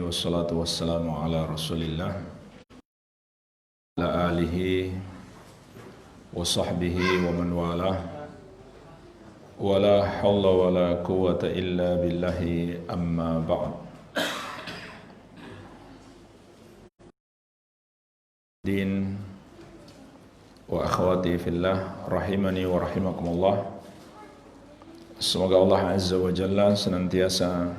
Wassalatu wassalamu ala rasulillah ala alihi wa sahbihi wa man walah wa la hawla wa la quwwata illa billahi amma ba'd. Din wa akhwati fillah rahimani wa rahimakumullah. Semoga Allah Azza wa Jalla senantiasa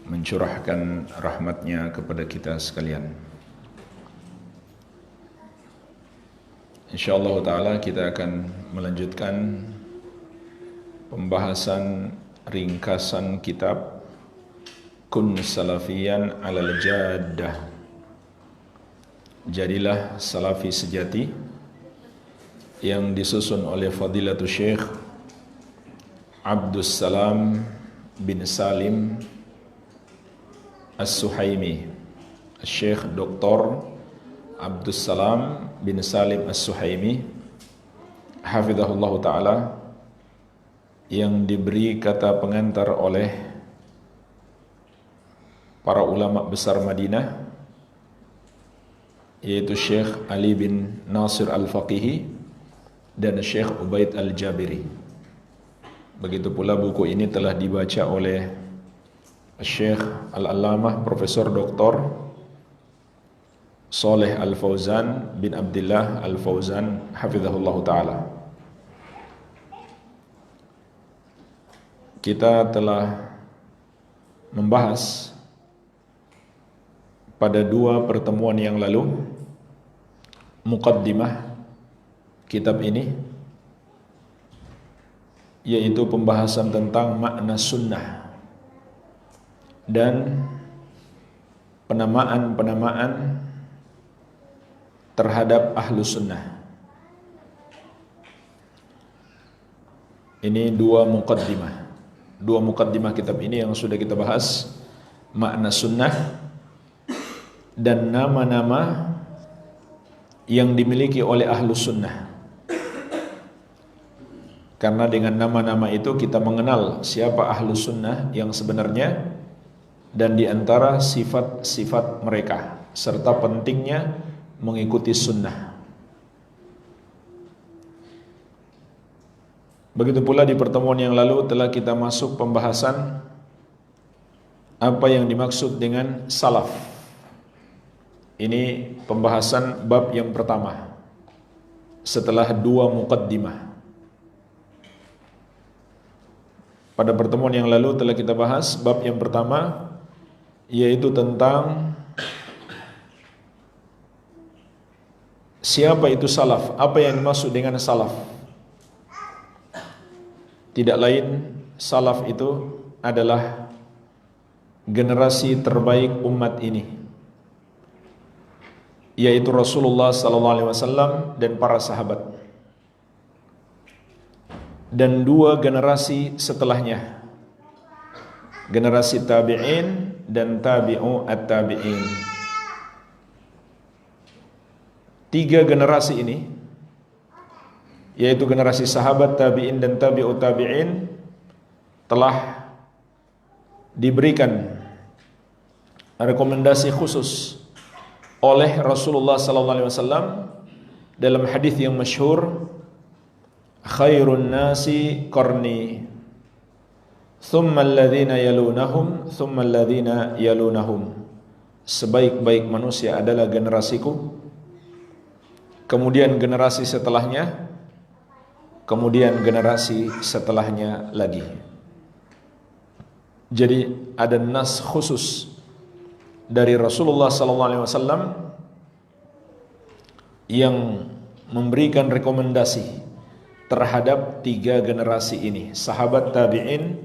mencurahkan rahmatnya kepada kita sekalian. InsyaAllah ta'ala kita akan melanjutkan pembahasan ringkasan kitab Kun Salafiyan Alal Jaddah. Jadilah Salafi Sejati, yang disusun oleh Fadilatul Syekh Abdus Salam bin Salim As-Suhaimi, Syekh Dr. Abdus Salam bin Salim As-Suhaimi hafizahullah ta'ala, yang diberi kata pengantar oleh para ulama besar Madinah, yaitu Syekh Ali bin Nasir Al-Faqihi dan Syekh Ubaid Al-Jabiri. Begitu pula buku ini telah dibaca oleh Syekh Al-Allamah Profesor Dr. Saleh Al-Fauzan bin Abdullah Al-Fauzan hafizahullah ta'ala. Kita telah membahas pada 2 pertemuan yang lalu muqaddimah kitab ini, yaitu pembahasan tentang makna sunnah dan penamaan-penamaan terhadap ahlu sunnah. Ini 2 muqaddimah kitab ini yang sudah kita bahas, makna sunnah dan nama-nama yang dimiliki oleh ahlu sunnah. Karena dengan nama-nama itu kita mengenal siapa ahlu sunnah yang sebenarnya, dan di antara sifat-sifat mereka, serta pentingnya mengikuti sunnah. Begitu pula di pertemuan yang lalu telah kita masuk pembahasan apa yang dimaksud dengan salaf. Ini pembahasan bab yang pertama setelah 2 muqaddimah. Pada pertemuan yang lalu telah kita bahas bab yang pertama, yaitu tentang siapa itu salaf, apa yang dimaksud dengan salaf. Tidak lain, salaf itu adalah generasi terbaik umat ini, yaitu Rasulullah SAW dan para sahabat, dan 2 generasi setelahnya, generasi tabi'in dan tabi'u at-tabi'in. 3 generasi ini, yaitu generasi sahabat, tabi'in dan tabi'u tabi'in, telah diberikan rekomendasi khusus oleh Rasulullah SAW dalam hadis yang masyhur, khairun nasi qarni thumma alladhina yalunahum thumma alladhina yalunahum. Sebaik-baik manusia adalah generasiku, kemudian generasi setelahnya, kemudian generasi setelahnya lagi. Jadi ada nas khusus dari Rasulullah SAW yang memberikan rekomendasi terhadap 3 generasi ini, sahabat, tabi'in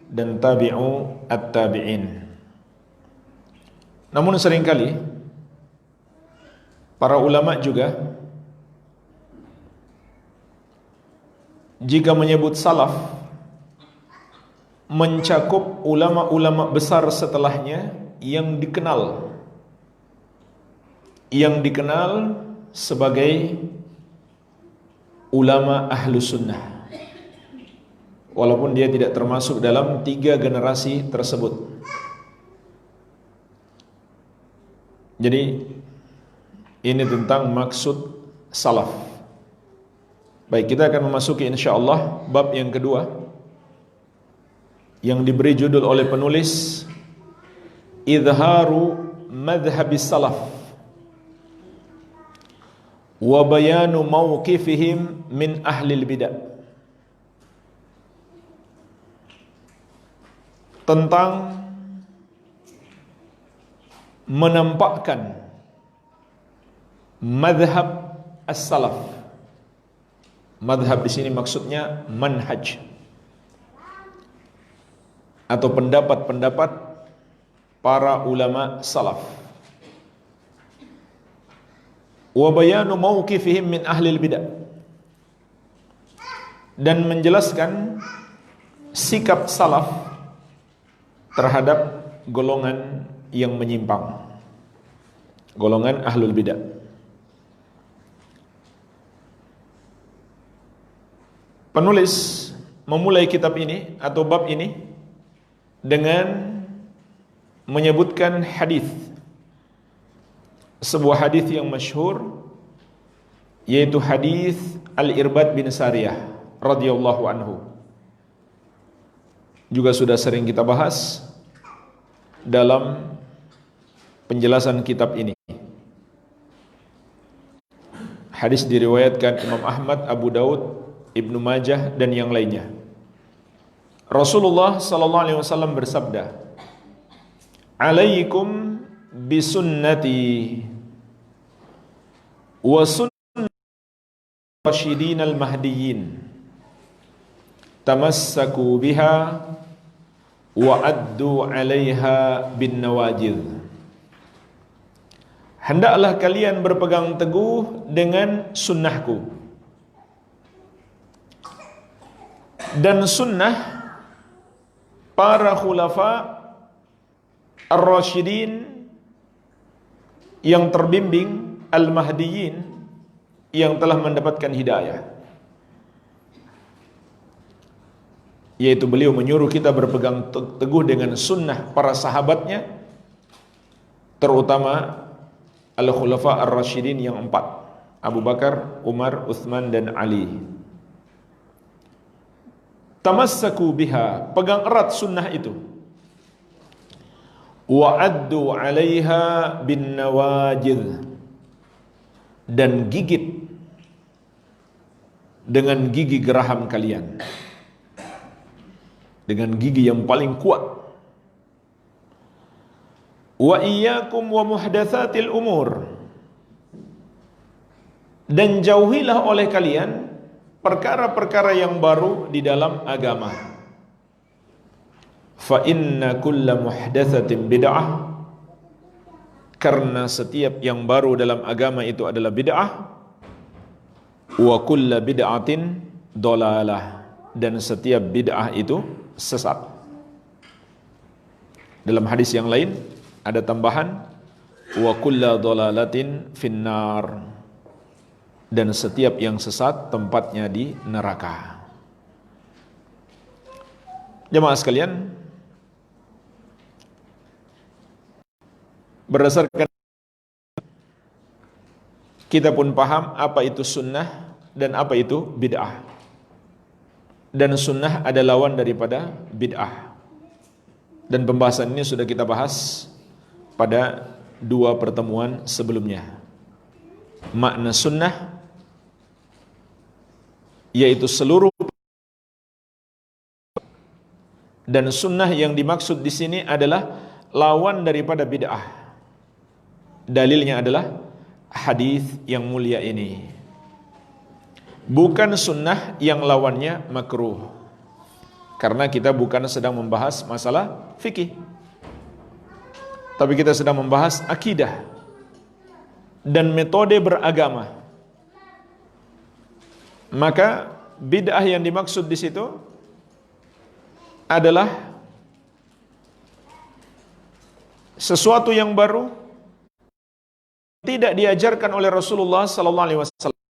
dan tabi'u at-tabi'in. Namun seringkali para ulama juga jika menyebut salaf mencakup ulama-ulama besar setelahnya yang dikenal sebagai ulama ahlu sunnah, walaupun dia tidak termasuk dalam 3 generasi tersebut. Jadi ini tentang maksud salaf. Baik, kita akan memasuki insyaallah bab yang kedua yang diberi judul oleh penulis Idharu Madhhabis Salaf wa bayanu mawqifihim min ahlil bidah. Tentang menampakkan madhab as-salaf. Madhab di sini maksudnya manhaj atau pendapat-pendapat para ulama salaf. Wa bayanu mauqifihim min ahlil bidah, dan menjelaskan sikap salaf terhadap golongan yang menyimpang, golongan ahlul bidah. Penulis memulai kitab ini atau bab ini dengan menyebutkan hadis, sebuah hadis yang masyhur, yaitu hadis Al-Irbad bin Sariyah radhiyallahu anhu. Juga sudah sering kita bahas dalam penjelasan kitab ini. Hadis diriwayatkan Imam Ahmad, Abu Daud, Ibnu Majah dan yang lainnya. Rasulullah sallallahu alaihi wasallam bersabda, "Alaikum bisunnati wa sunnati rasyidin al-mahdiyyin. Tamassaku biha wa addu 'alaiha bin nawajid." Hendaklah kalian berpegang teguh dengan sunnahku dan sunnah para khulafa ar-rasyidin yang terbimbing, al-mahdiyyin yang telah mendapatkan hidayah. Yaitu beliau menyuruh kita berpegang teguh dengan sunnah para sahabatnya, terutama al-khulafa ar-rasyidin yang 4, Abu Bakar, Umar, Utsman dan Ali. Tamassaku biha, pegang erat sunnah itu. Wa addu 'alaiha bin nawajid, dan gigit dengan gigi geraham kalian, dengan gigi yang paling kuat. Wa iyyakum wa muhdatsatil umur, dan jauhilah oleh kalian perkara-perkara yang baru di dalam agama. Fa inna kulla muhdatsatin bid'ah, karena setiap yang baru dalam agama itu adalah bid'ah. Wa kulla bid'atin dolalah, dan setiap bid'ah itu sesat. Dalam hadis yang lain ada tambahan wa kulla dolalatin finnar, dan setiap yang sesat tempatnya di neraka. Jemaah sekalian, berdasarkan kita pun paham apa itu sunnah dan apa itu bid'ah. Dan sunnah ada lawan daripada bid'ah. Dan pembahasan ini sudah kita bahas pada 2 pertemuan sebelumnya. Makna sunnah yaitu seluruh, dan sunnah yang dimaksud di sini adalah lawan daripada bid'ah. Dalilnya adalah hadis yang mulia ini. Bukan sunnah yang lawannya makruh, karena kita bukan sedang membahas masalah fikih, tapi kita sedang membahas akidah dan metode beragama. Maka bid'ah yang dimaksud di situ adalah sesuatu yang baru, tidak diajarkan oleh Rasulullah sallallahu alaihi wasallam,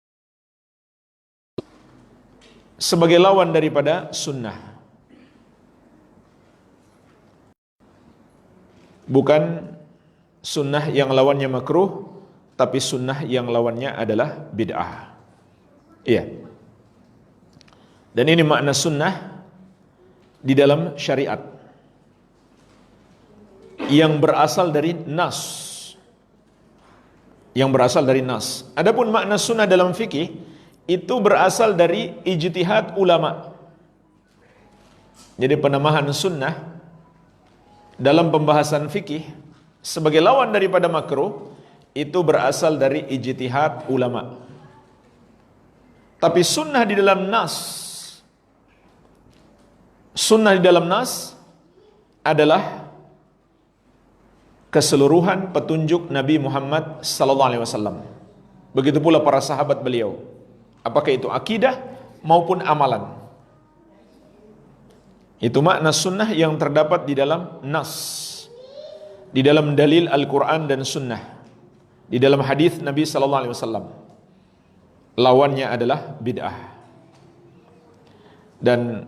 sebagai lawan daripada sunnah. Bukan sunnah yang lawannya makruh, tapi sunnah yang lawannya adalah bid'ah. Iya. Dan ini makna sunnah di dalam syariat yang berasal dari nas. Yang berasal dari nas. Adapun makna sunnah dalam fikih itu berasal dari ijtihad ulama. Jadi penamahan sunnah dalam pembahasan fikih sebagai lawan daripada makruh itu berasal dari ijtihad ulama. Tapi sunnah di dalam nas, sunnah di dalam nas adalah keseluruhan petunjuk Nabi Muhammad sallallahu alaihi wasallam. Begitu pula para sahabat beliau. Apakah itu akidah maupun amalan. Itu makna sunnah yang terdapat di dalam nas, di dalam dalil Al-Quran dan sunnah, di dalam hadis Nabi sallallahu alaihi wasallam. Lawannya adalah bid'ah. Dan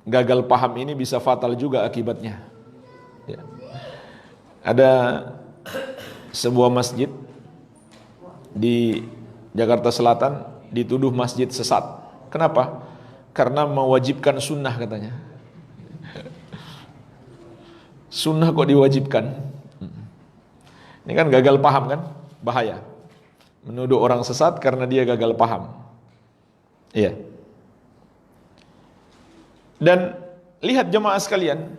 gagal paham ini bisa fatal juga akibatnya. Ya. Ada sebuah masjid di Jakarta Selatan dituduh masjid sesat. Kenapa? Karena mewajibkan sunnah katanya. Sunnah kok diwajibkan? Ini kan gagal paham kan? Bahaya. Menuduh orang sesat karena dia gagal paham. Iya. Dan lihat jemaah sekalian,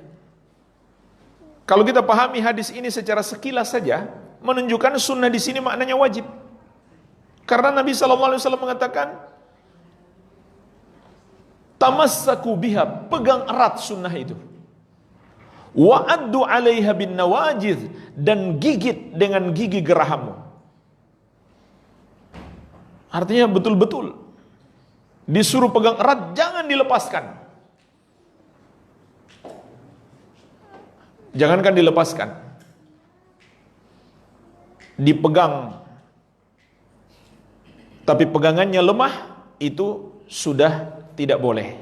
kalau kita pahami hadis ini secara sekilas saja, menunjukkan sunnah di sini maknanya wajib. Karena Nabi SAW mengatakan, tamassaku biha, pegang erat sunnah itu. Wa'addu 'alaiha bin nawajidh, dan gigit dengan gigi gerahammu. Artinya betul-betul disuruh pegang erat, jangan dilepaskan. Jangankan dilepaskan, dipegang. Tapi pegangannya lemah, itu sudah tidak boleh.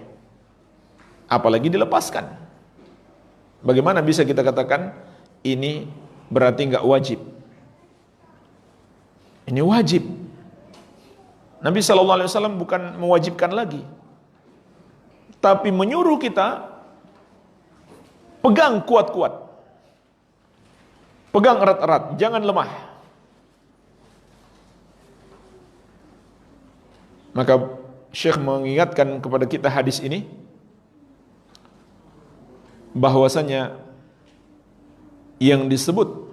Apalagi dilepaskan. Bagaimana bisa kita katakan ini berarti enggak wajib? Ini wajib. Nabi SAW bukan mewajibkan lagi, tapi menyuruh kita pegang kuat-kuat, pegang erat-erat, jangan lemah. Maka Syekh mengingatkan kepada kita hadis ini, bahwasanya yang disebut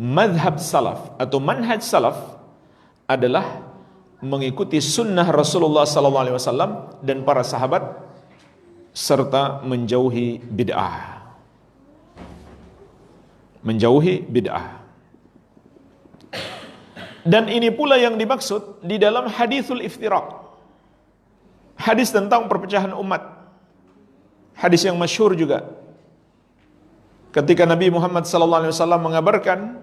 madhab salaf atau manhaj salaf adalah mengikuti sunnah Rasulullah SAW dan para sahabat serta menjauhi bid'ah. Menjauhi bid'ah. Dan ini pula yang dimaksud di dalam hadithul iftiraq, hadis tentang perpecahan umat. Hadis yang masyhur juga, ketika Nabi Muhammad SAW mengabarkan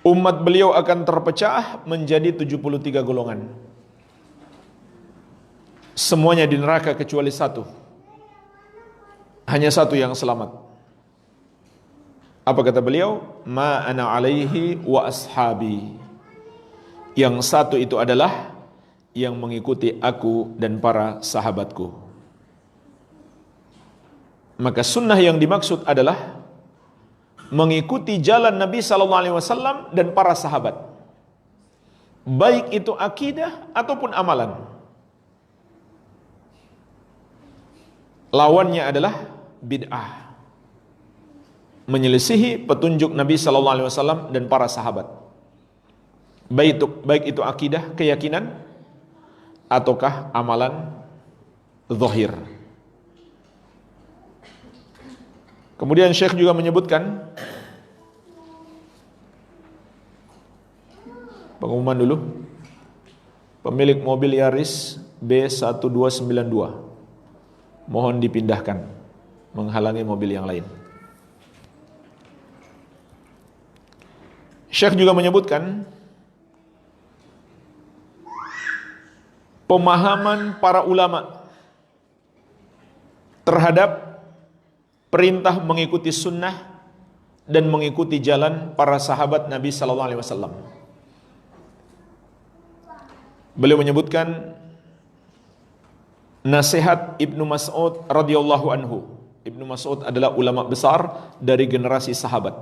umat beliau akan terpecah menjadi 73 golongan. Semuanya di neraka kecuali satu. Hanya satu yang selamat. Apa kata beliau? Ma ana alaihi wa ashabi. Yang satu itu adalah yang mengikuti aku dan para sahabatku. Maka sunnah yang dimaksud adalah mengikuti jalan Nabi SAW dan para sahabat, baik itu akidah ataupun amalan. Lawannya adalah bid'ah, menyelisihi petunjuk Nabi SAW dan para sahabat, baik itu akidah, keyakinan, ataukah amalan zahir. Kemudian Syekh juga menyebutkan, pengumuman dulu, pemilik mobil Yaris B1292 mohon dipindahkan, menghalangi mobil yang lain. Syekh juga menyebutkan pemahaman para ulama terhadap perintah mengikuti sunnah dan mengikuti jalan para sahabat Nabi sallallahu alaihi wasallam. Beliau menyebutkan nasihat Ibnu Mas'ud radhiyallahu anhu. Ibnu Mas'ud adalah ulama besar dari generasi sahabat.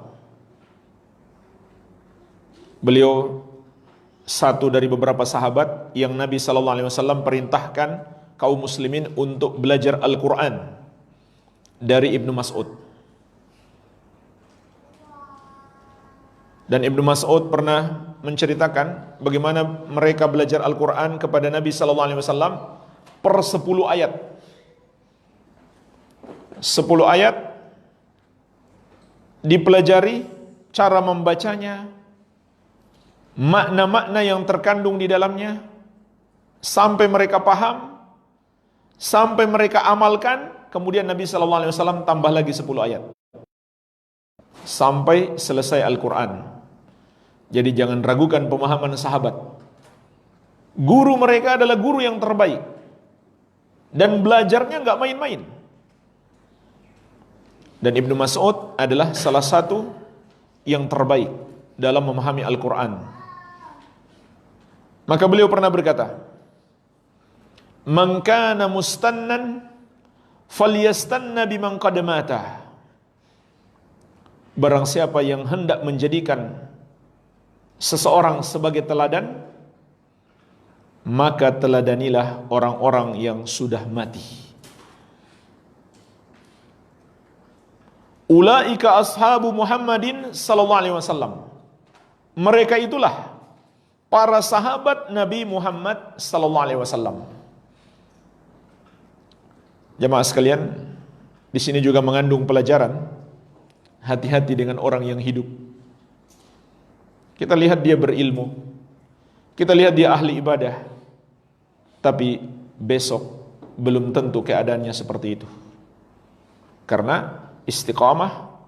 Beliau satu dari beberapa sahabat yang Nabi sallallahu alaihi wasallam perintahkan kaum muslimin untuk belajar Al-Qur'an dari Ibnu Mas'ud. Dan Ibnu Mas'ud pernah menceritakan bagaimana mereka belajar Al-Qur'an kepada Nabi sallallahu alaihi wasallam per 10 ayat. 10 ayat dipelajari cara membacanya, makna-makna yang terkandung di dalamnya, sampai mereka paham, sampai mereka amalkan. Kemudian Nabi SAW tambah lagi 10 ayat sampai selesai Al-Quran. Jadi jangan ragukan pemahaman sahabat. Guru mereka adalah guru yang terbaik, dan belajarnya gak main-main. Dan Ibnu Mas'ud adalah salah satu yang terbaik dalam memahami Al-Quran. Maka beliau pernah berkata, "Man kana mustannan falyastanna biman qad mata." Barang siapa yang hendak menjadikan seseorang sebagai teladan, maka teladanilah orang-orang yang sudah mati. Ulaika ashabu Muhammadin sallallahu alaihi wasallam. Mereka itulah para sahabat Nabi Muhammad sallallahu alaihi wasallam. Jemaah sekalian, di sini juga mengandung pelajaran hati-hati dengan orang yang hidup. Kita lihat dia berilmu, kita lihat dia ahli ibadah, tapi besok belum tentu keadaannya seperti itu. Karena istiqamah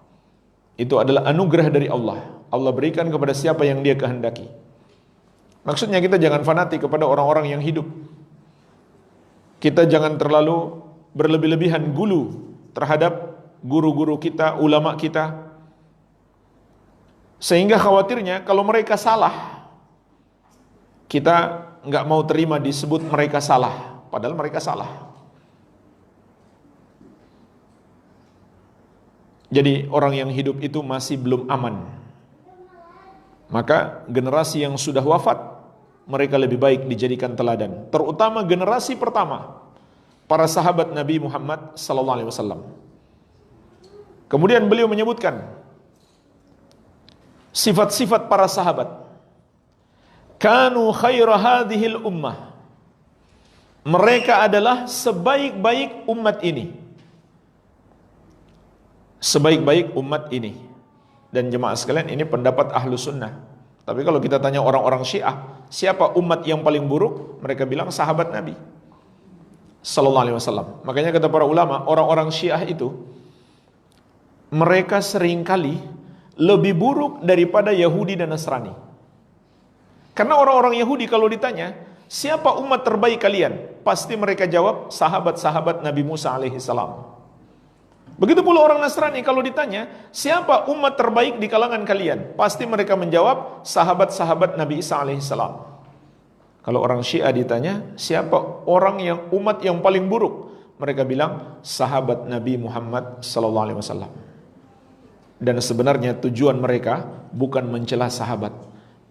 itu adalah anugerah dari Allah. Allah berikan kepada siapa yang Dia kehendaki. Maksudnya kita jangan fanatik kepada orang-orang yang hidup. Kita jangan terlalu berlebih-lebihan gulu terhadap guru-guru kita, ulama kita, sehingga khawatirnya kalau mereka salah, kita nggak mau terima disebut mereka salah, padahal mereka salah. Jadi orang yang hidup itu masih belum aman. Maka generasi yang sudah wafat, mereka lebih baik dijadikan teladan. Terutama generasi pertama, para sahabat Nabi Muhammad sallallahu alaihi wasallam. Kemudian beliau menyebutkan sifat-sifat para sahabat. Kanu khaira hadhil ummah. Mereka adalah sebaik-baik umat ini. Sebaik-baik umat ini. Dan jemaah sekalian, ini pendapat ahlu sunnah. Tapi kalau kita tanya orang-orang Syiah, siapa umat yang paling buruk? Mereka bilang sahabat Nabi sallallahu alaihi wasallam. Makanya kata para ulama, orang-orang Syiah itu mereka seringkali lebih buruk daripada Yahudi dan Nasrani. Karena orang-orang Yahudi kalau ditanya, siapa umat terbaik kalian? Pasti mereka jawab, sahabat-sahabat Nabi Musa alaihi salam. Begitu pula orang Nasrani kalau ditanya, siapa umat terbaik di kalangan kalian? Pasti mereka menjawab, sahabat-sahabat Nabi Isa alaihissalam. Kalau orang Syiah ditanya, siapa orang yang umat yang paling buruk? Mereka bilang, sahabat Nabi Muhammad sallallahu alaihi wasallam. Dan sebenarnya tujuan mereka bukan mencela sahabat,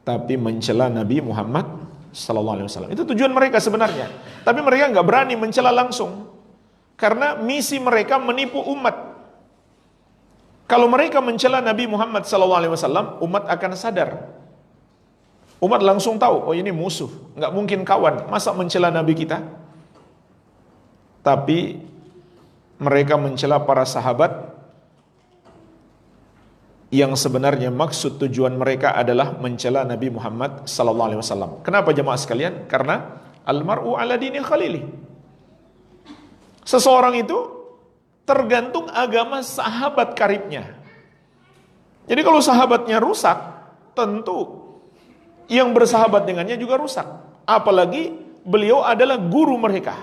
tapi mencela Nabi Muhammad sallallahu alaihi wasallam. Itu tujuan mereka sebenarnya. Tapi mereka nggak berani mencela langsung. Karena misi mereka menipu umat. Kalau mereka mencela Nabi Muhammad SAW, umat akan sadar. Umat langsung tahu, oh ini musuh, nggak mungkin kawan. Masa mencela Nabi kita? Tapi mereka mencela para sahabat yang sebenarnya maksud tujuan mereka adalah mencela Nabi Muhammad SAW. Kenapa jemaah sekalian? Karena almar'u ala dini khalili. Seseorang itu tergantung agama sahabat karibnya. Jadi kalau sahabatnya rusak, tentu yang bersahabat dengannya juga rusak. Apalagi beliau adalah guru mereka.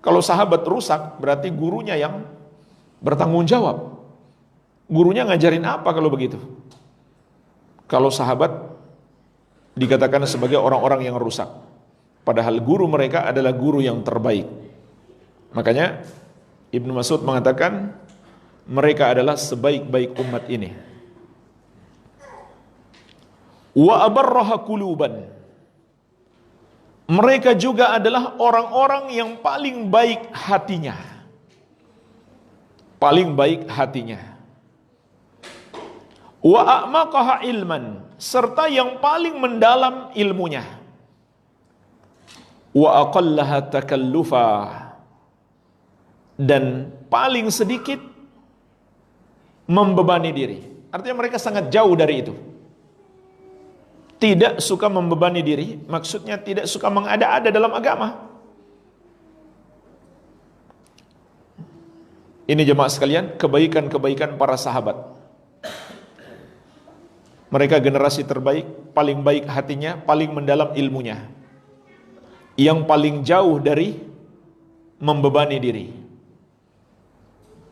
Kalau sahabat rusak, berarti gurunya yang bertanggung jawab. Gurunya ngajarin apa kalau begitu? Kalau sahabat dikatakan sebagai orang-orang yang rusak, padahal guru mereka adalah guru yang terbaik. Makanya Ibnu Mas'ud mengatakan mereka adalah sebaik-baik umat ini. Wa abarraha quluban. Mereka juga adalah orang-orang yang paling baik hatinya. Paling baik hatinya. Wa a'maqaha ilman, serta yang paling mendalam ilmunya. Wa aqallaha takallufa, dan paling sedikit membebani diri. Artinya mereka sangat jauh dari itu. Tidak suka membebani diri, maksudnya tidak suka mengada-ada dalam agama. Ini jemaah sekalian, kebaikan-kebaikan para sahabat. Mereka generasi terbaik, paling baik hatinya, paling mendalam ilmunya, yang paling jauh dari membebani diri.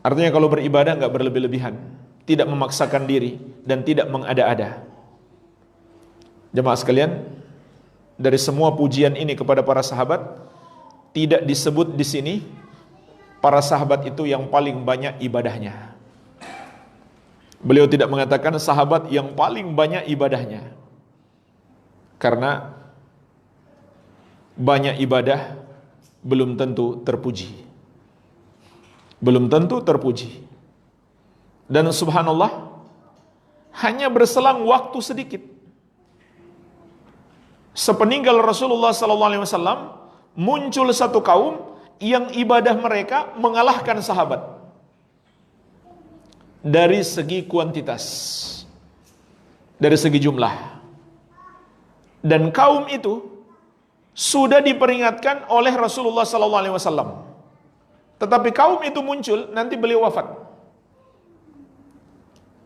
Artinya kalau beribadah nggak berlebih-lebihan, tidak memaksakan diri, dan tidak mengada-ada. Jemaah sekalian, dari semua pujian ini kepada para sahabat, tidak disebut di sini para sahabat itu yang paling banyak ibadahnya. Beliau tidak mengatakan sahabat yang paling banyak ibadahnya, karena banyak ibadah belum tentu terpuji. Belum tentu terpuji. Dan subhanallah, hanya berselang waktu sedikit sepeninggal Rasulullah SAW, muncul satu kaum yang ibadah mereka mengalahkan sahabat dari segi kuantitas, dari segi jumlah. Dan kaum itu sudah diperingatkan oleh Rasulullah SAW, tetapi kaum itu muncul nanti beliau wafat.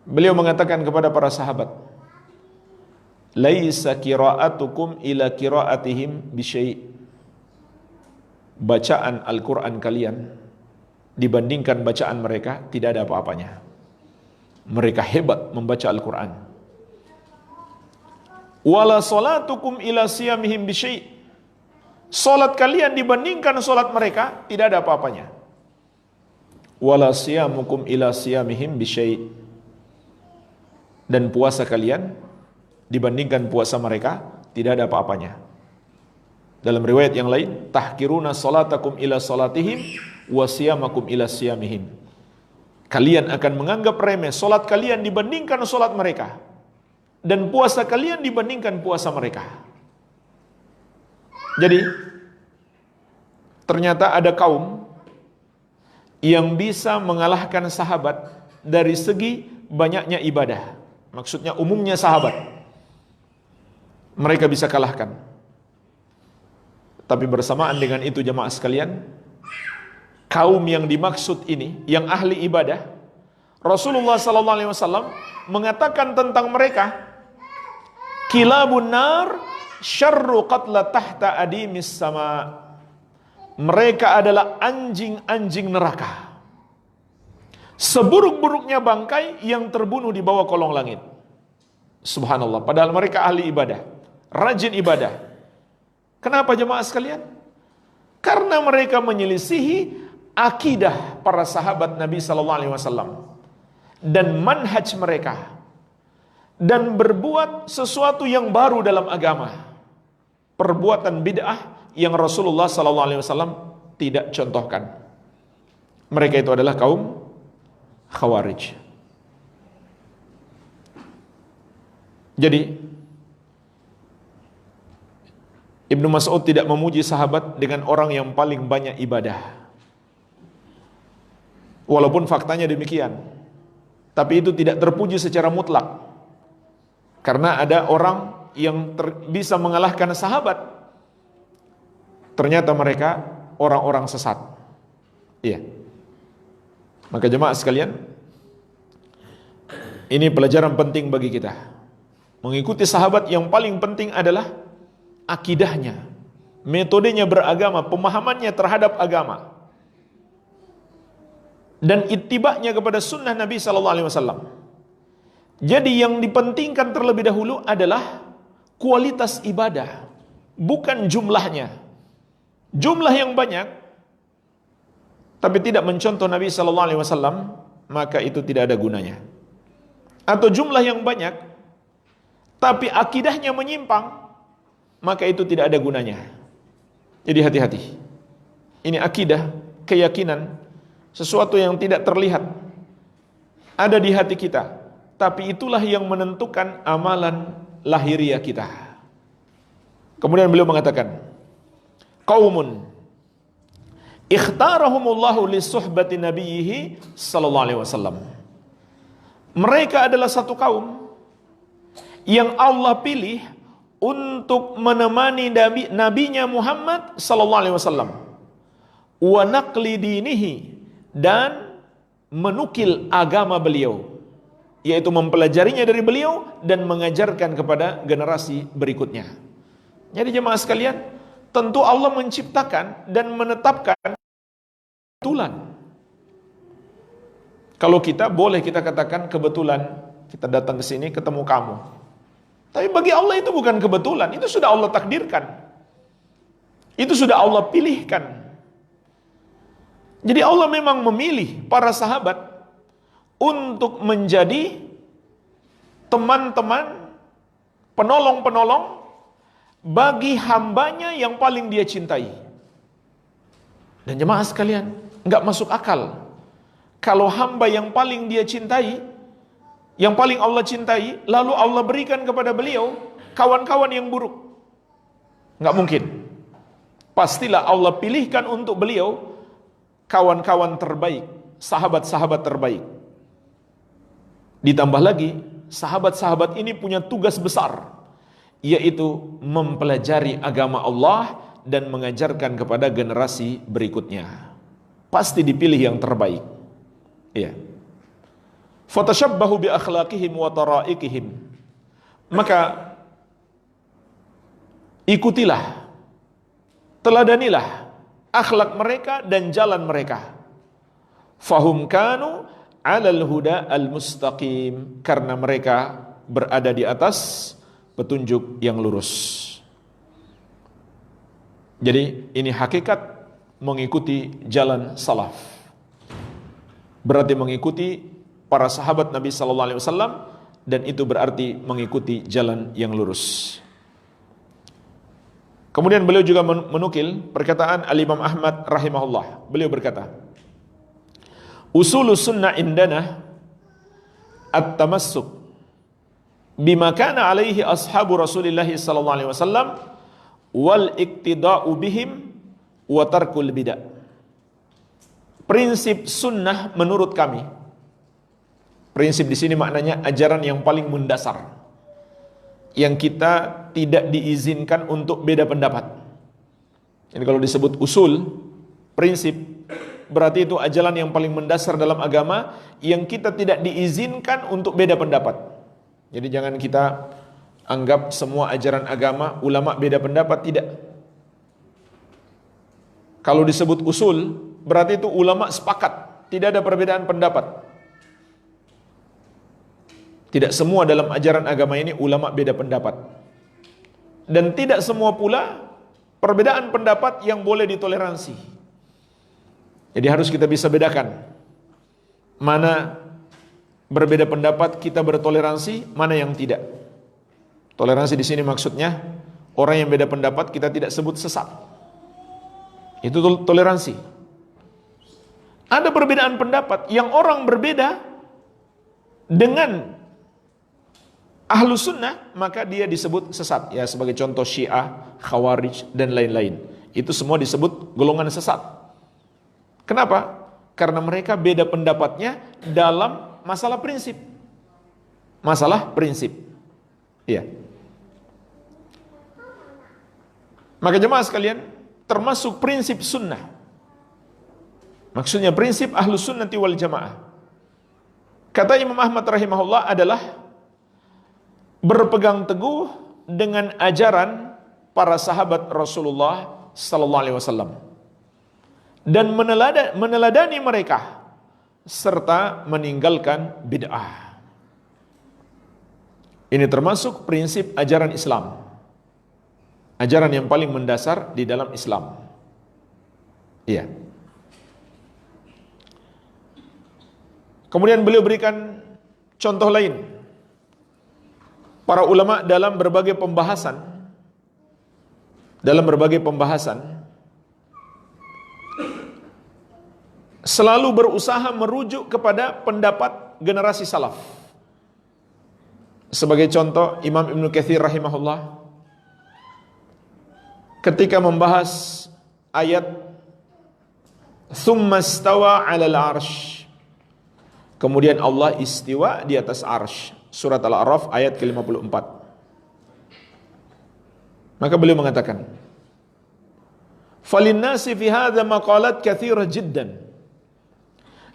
Beliau mengatakan kepada para sahabat, laisa qira'atukum ila qira'atihim bisyai'. Bacaan Al-Quran kalian dibandingkan bacaan mereka tidak ada apa-apanya. Mereka hebat membaca Al-Quran. Wala salatukum ila siyamihim bisyai'. Salat kalian dibandingkan salat mereka tidak ada apa-apanya. Wala siyamukum ila siyamihim bisyai'. Dan puasa kalian dibandingkan puasa mereka tidak ada apa-apanya. Dalam riwayat yang lain, tahkiruna salatakum ila salatihim wa siyamakum ila siyamihim. Kalian akan menganggap remeh salat kalian dibandingkan salat mereka, dan puasa kalian dibandingkan puasa mereka. Jadi ternyata ada kaum yang bisa mengalahkan sahabat dari segi banyaknya ibadah. Maksudnya umumnya sahabat mereka bisa kalahkan. Tapi bersamaan dengan itu jemaah sekalian, kaum yang dimaksud ini, yang ahli ibadah, Rasulullah SAW mengatakan tentang mereka, kilabun nar syarru qatla tahta adimis sama. Mereka adalah anjing-anjing neraka, seburuk-buruknya bangkai yang terbunuh di bawah kolong langit. Subhanallah, padahal mereka ahli ibadah, rajin ibadah. Kenapa jemaah sekalian? Karena mereka menyelisihi akidah para sahabat Nabi SAW dan manhaj mereka, dan berbuat sesuatu yang baru dalam agama, perbuatan bid'ah yang Rasulullah SAW tidak contohkan. Mereka itu adalah kaum Khawarij. Jadi Ibnu Mas'ud tidak memuji sahabat dengan orang yang paling banyak ibadah, walaupun faktanya demikian. Tapi itu tidak terpuji secara mutlak, karena ada orang yang bisa mengalahkan sahabat, ternyata mereka orang-orang sesat. Iya. Maka jemaah sekalian, ini pelajaran penting bagi kita. Mengikuti sahabat yang paling penting adalah akidahnya, metodenya beragama, pemahamannya terhadap agama. dan ittiba'nya kepada sunnah Nabi sallallahu alaihi wasallam. Jadi yang dipentingkan terlebih dahulu adalah kualitas ibadah, bukan jumlahnya. Jumlah yang banyak tapi tidak mencontoh Nabi sallallahu alaihi wasallam, maka itu tidak ada gunanya. Atau jumlah yang banyak tapi akidahnya menyimpang, maka itu tidak ada gunanya. Jadi hati-hati. Ini akidah, keyakinan, sesuatu yang tidak terlihat, ada di hati kita, tapi itulah yang menentukan amalan lahiriah kita. Kemudian beliau mengatakan, qaumun ikhtarahumullahu lisuhbati nabiyhi sallallahu alaihi wasallam. Mereka adalah satu kaum yang Allah pilih untuk menemani nabinya Muhammad sallallahu alaihi wasallam, wa naqli dinihi, dan menukil agama beliau, yaitu mempelajarinya dari beliau dan mengajarkan kepada generasi berikutnya. Jadi jemaah sekalian, tentu Allah menciptakan dan menetapkan kebetulan. Kalau kita boleh kita katakan kebetulan kita datang ke sini ketemu kamu. Tapi bagi Allah itu bukan kebetulan, itu sudah Allah takdirkan. Itu sudah Allah pilihkan. Jadi Allah memang memilih para sahabat untuk menjadi teman-teman, penolong-penolong bagi hambanya yang paling dia cintai. Dan jemaah sekalian, nggak masuk akal kalau hamba yang paling dia cintai, yang paling Allah cintai, lalu Allah berikan kepada beliau kawan-kawan yang buruk. Nggak mungkin. Pastilah Allah pilihkan untuk beliau kawan-kawan terbaik, sahabat-sahabat terbaik. Ditambah lagi, sahabat-sahabat ini punya tugas besar, yaitu mempelajari agama Allah dan mengajarkan kepada generasi berikutnya. Pasti dipilih yang terbaik. Iya. Fatashabbahu bi akhlaqihim wa taraikihim. Maka ikutilah, teladanilah akhlak mereka dan jalan mereka. Fahum kanu 'alal huda al-mustaqim, karena mereka berada di atas petunjuk yang lurus. Jadi ini hakikat mengikuti jalan salaf. Berarti mengikuti para sahabat Nabi sallallahu alaihi wasallam, dan itu berarti mengikuti jalan yang lurus. Kemudian beliau juga menukil perkataan Al-Imam Ahmad rahimahullah. Beliau berkata, usulus sunnah indana at-tamassuk bima kana alaihi ashabu Rasulillah sallallahu alaihi wasallam wal iktida'u bihim wa tarkul bid'ah. Prinsip sunnah menurut kami, prinsip di sini maknanya ajaran yang paling mendasar, yang kita tidak diizinkan untuk beda pendapat. Jadi kalau disebut usul, prinsip, berarti itu ajaran yang paling mendasar dalam agama yang kita tidak diizinkan untuk beda pendapat. Jadi jangan kita anggap semua ajaran agama ulama beda pendapat, tidak. Kalau disebut usul, berarti itu ulama sepakat, tidak ada perbedaan pendapat. Tidak semua dalam ajaran agama ini ulama beda pendapat. Dan tidak semua pula perbedaan pendapat yang boleh ditoleransi. Jadi harus kita bisa bedakan mana berbeda pendapat kita bertoleransi, mana yang tidak. Toleransi di sini maksudnya orang yang beda pendapat kita tidak sebut sesat. Itu toleransi. Ada perbedaan pendapat yang orang berbeda dengan ahlu sunnah, maka dia disebut sesat. Ya, sebagai contoh Syiah, Khawarij, dan lain-lain. Itu semua disebut golongan sesat. Kenapa? Karena mereka beda pendapatnya dalam masalah prinsip. Masalah prinsip. Iya. Maka jemaah sekalian, termasuk prinsip sunnah, maksudnya prinsip ahlu sunnati wal jamaah, kata Imam Ahmad rahimahullah, adalah berpegang teguh dengan ajaran para sahabat Rasulullah sallallahu alaihi wasallam dan meneladani mereka serta meninggalkan bid'ah. Ini termasuk prinsip ajaran Islam, ajaran yang paling mendasar di dalam Islam. Iya. Kemudian beliau berikan contoh lain. Para ulama dalam berbagai pembahasan selalu berusaha merujuk kepada pendapat generasi salaf. Sebagai contoh, Imam Ibnu Katsir rahimahullah ketika membahas ayat "Tsumma stawa 'alal 'arsy", kemudian Allah istiwa di atas arsy, surat Al-A'raf ayat ke-54. Maka beliau mengatakan, "Falinnasi fi hadza maqalat katsirah jiddan.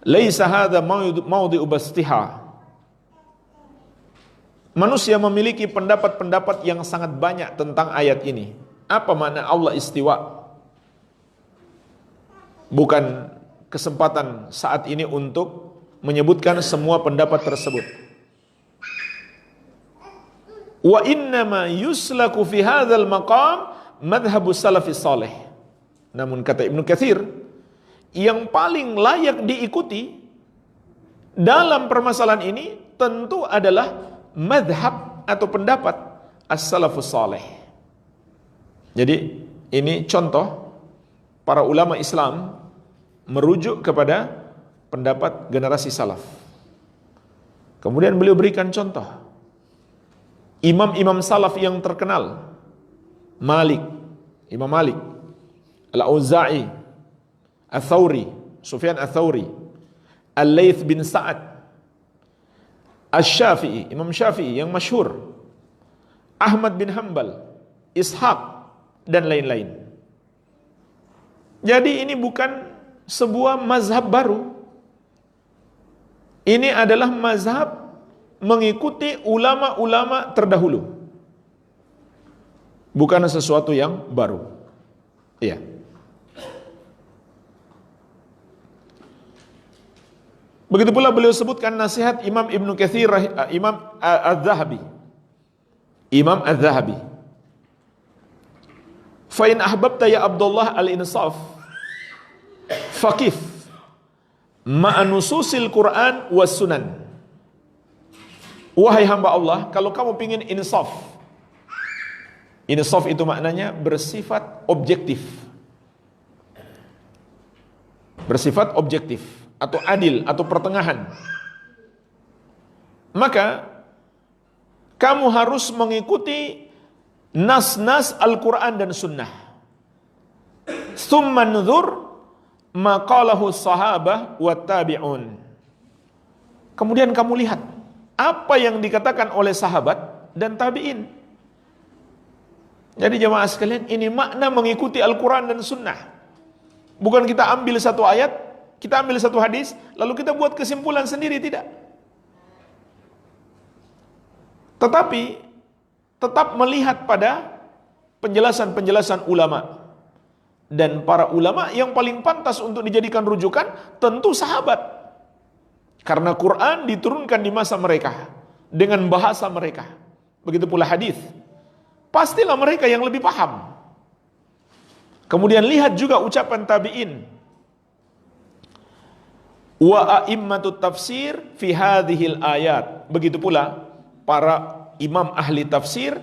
Laisa hadza mawdi'u bastiha." Manusia memiliki pendapat-pendapat yang sangat banyak tentang ayat ini. Apa makna Allah istiwa? Bukan kesempatan saat ini untuk menyebutkan semua pendapat tersebut. Wa innama yuslaku fi hadzal maqam madhhabus salafis salih. Namun kata Ibnu Katsir, yang paling layak diikuti dalam permasalahan ini tentu adalah madhab atau pendapat as-salafus salih. Jadi ini contoh para ulama Islam merujuk kepada pendapat generasi salaf. Kemudian beliau berikan contoh imam-imam salaf yang terkenal, Imam Malik, Al-Auza'i, Ats-Tsauri, Sufyan Ats-Tsauri, Al-Laits bin Sa'ad, Asy-Syafi'i, Imam Syafi'i yang masyhur, Ahmad bin Hanbal, Ishaq, dan lain-lain. Jadi ini bukan sebuah mazhab baru. Ini adalah mazhab mengikuti ulama-ulama terdahulu. Bukan sesuatu yang baru. Iya. Begitu pula beliau sebutkan nasihat Imam Ibnu Katsir, Imam Az-Zahabi. Fa in ahbabta ya Abdullah al-insaf faqif ma'a nususil Quran was sunan. Wahai hamba Allah, kalau kamu ingin insaf. Insaf itu maknanya bersifat objektif. Bersifat objektif atau adil atau pertengahan. Maka kamu harus mengikuti nas-nas Al-Quran dan Sunnah. Tsumma nzur maqalahu sahabah wa tabi'un. Kemudian kamu lihat apa yang dikatakan oleh sahabat dan tabi'in. Jadi jemaah sekalian, ini makna mengikuti Al-Quran dan Sunnah. Bukan kita ambil satu ayat, kita ambil satu hadis, lalu kita buat kesimpulan sendiri, tidak. Tetapi tetap melihat pada penjelasan-penjelasan ulama. Dan para ulama yang paling pantas untuk dijadikan rujukan tentu sahabat. Karena Quran diturunkan di masa mereka dengan bahasa mereka. Begitu pula hadis. Pastilah mereka yang lebih paham. Kemudian lihat juga ucapan tabi'in. Wa a'immatut tafsir fi hadhil ayat. Begitu pula para imam ahli tafsir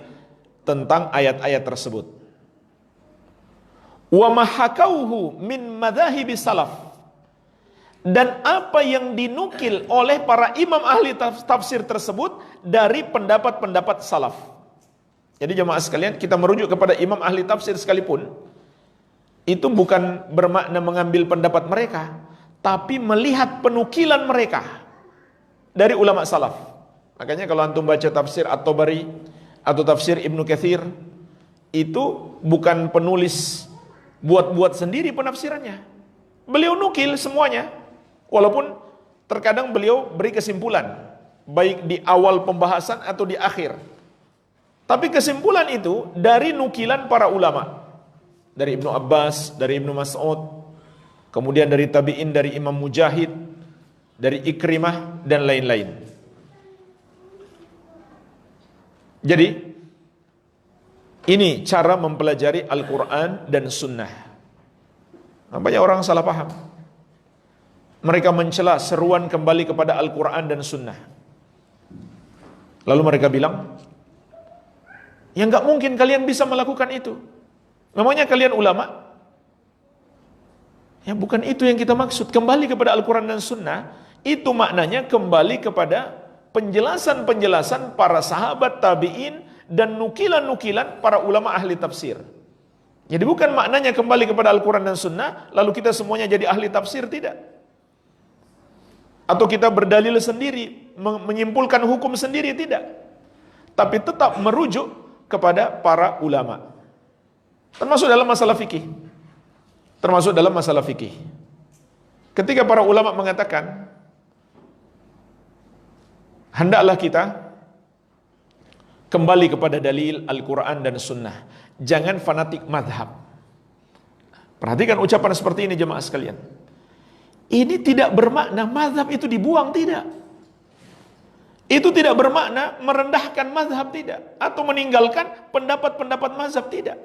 tentang ayat-ayat tersebut. Wa mahakauhu min madzahibi salaf. Dan apa yang dinukil oleh para imam ahli tafsir tersebut dari pendapat-pendapat salaf. Jadi jemaah sekalian, kita merujuk kepada imam ahli tafsir sekalipun, itu bukan bermakna mengambil pendapat mereka, tapi melihat penukilan mereka dari ulama salaf. Makanya kalau antum baca tafsir At-Tabari atau tafsir Ibnu Katsir, itu bukan penulis buat-buat sendiri penafsirannya. Beliau nukil semuanya. Walaupun terkadang beliau beri kesimpulan, baik di awal pembahasan atau di akhir. Tapi kesimpulan itu dari nukilan para ulama. Dari Ibnu Abbas, dari Ibnu Mas'ud, kemudian dari tabi'in, dari Imam Mujahid, dari Ikrimah dan lain-lain. Jadi ini cara mempelajari Al-Quran dan Sunnah. Banyak orang salah paham. Mereka mencela seruan kembali kepada Al-Quran dan Sunnah. Lalu mereka bilang, ya nggak mungkin kalian bisa melakukan itu. Memangnya kalian ulama? Ya bukan itu yang kita maksud. Kembali kepada Al-Quran dan Sunnah, itu maknanya kembali kepada penjelasan-penjelasan para sahabat tabi'in dan nukilan-nukilan para ulama ahli tafsir. Jadi bukan maknanya kembali kepada Al-Quran dan Sunnah, lalu kita semuanya jadi ahli tafsir, tidak. Atau kita berdalil sendiri, menyimpulkan hukum sendiri, tidak. Tapi tetap merujuk kepada para ulama. Termasuk dalam masalah fikih. Termasuk dalam masalah fikih. Ketika para ulama mengatakan, hendaklah kita kembali kepada dalil Al-Quran dan Sunnah. Jangan fanatik madhab. Perhatikan ucapan seperti ini jemaah sekalian. Ini tidak bermakna mazhab itu dibuang, tidak. Itu tidak bermakna merendahkan mazhab, tidak. Atau meninggalkan pendapat-pendapat mazhab, tidak.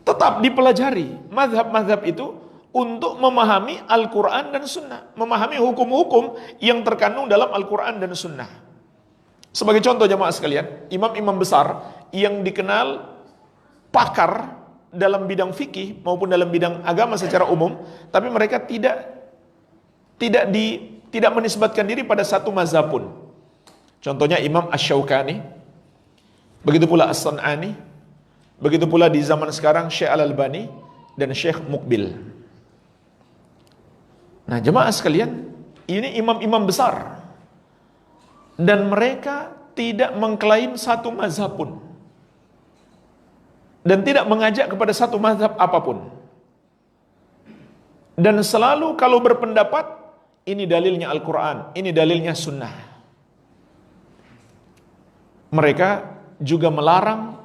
Tetap dipelajari mazhab-mazhab itu untuk memahami Al-Quran dan Sunnah. Memahami hukum-hukum yang terkandung dalam Al-Quran dan Sunnah. Sebagai contoh jemaah sekalian, imam-imam besar yang dikenal pakar dalam bidang fikih maupun dalam bidang agama secara umum, tapi mereka tidak menisbatkan diri pada satu mazhab pun. Contohnya Imam Asy-Syaukani, begitu pula As-San'ani, begitu pula di zaman sekarang Syekh Al-Albani dan Syekh Muqbil. Nah, jemaah sekalian, ini imam-imam besar dan mereka tidak mengklaim satu mazhab pun. Dan tidak mengajak kepada satu mazhab apapun. Dan selalu kalau berpendapat, ini dalilnya Al-Quran, ini dalilnya Sunnah. Mereka juga melarang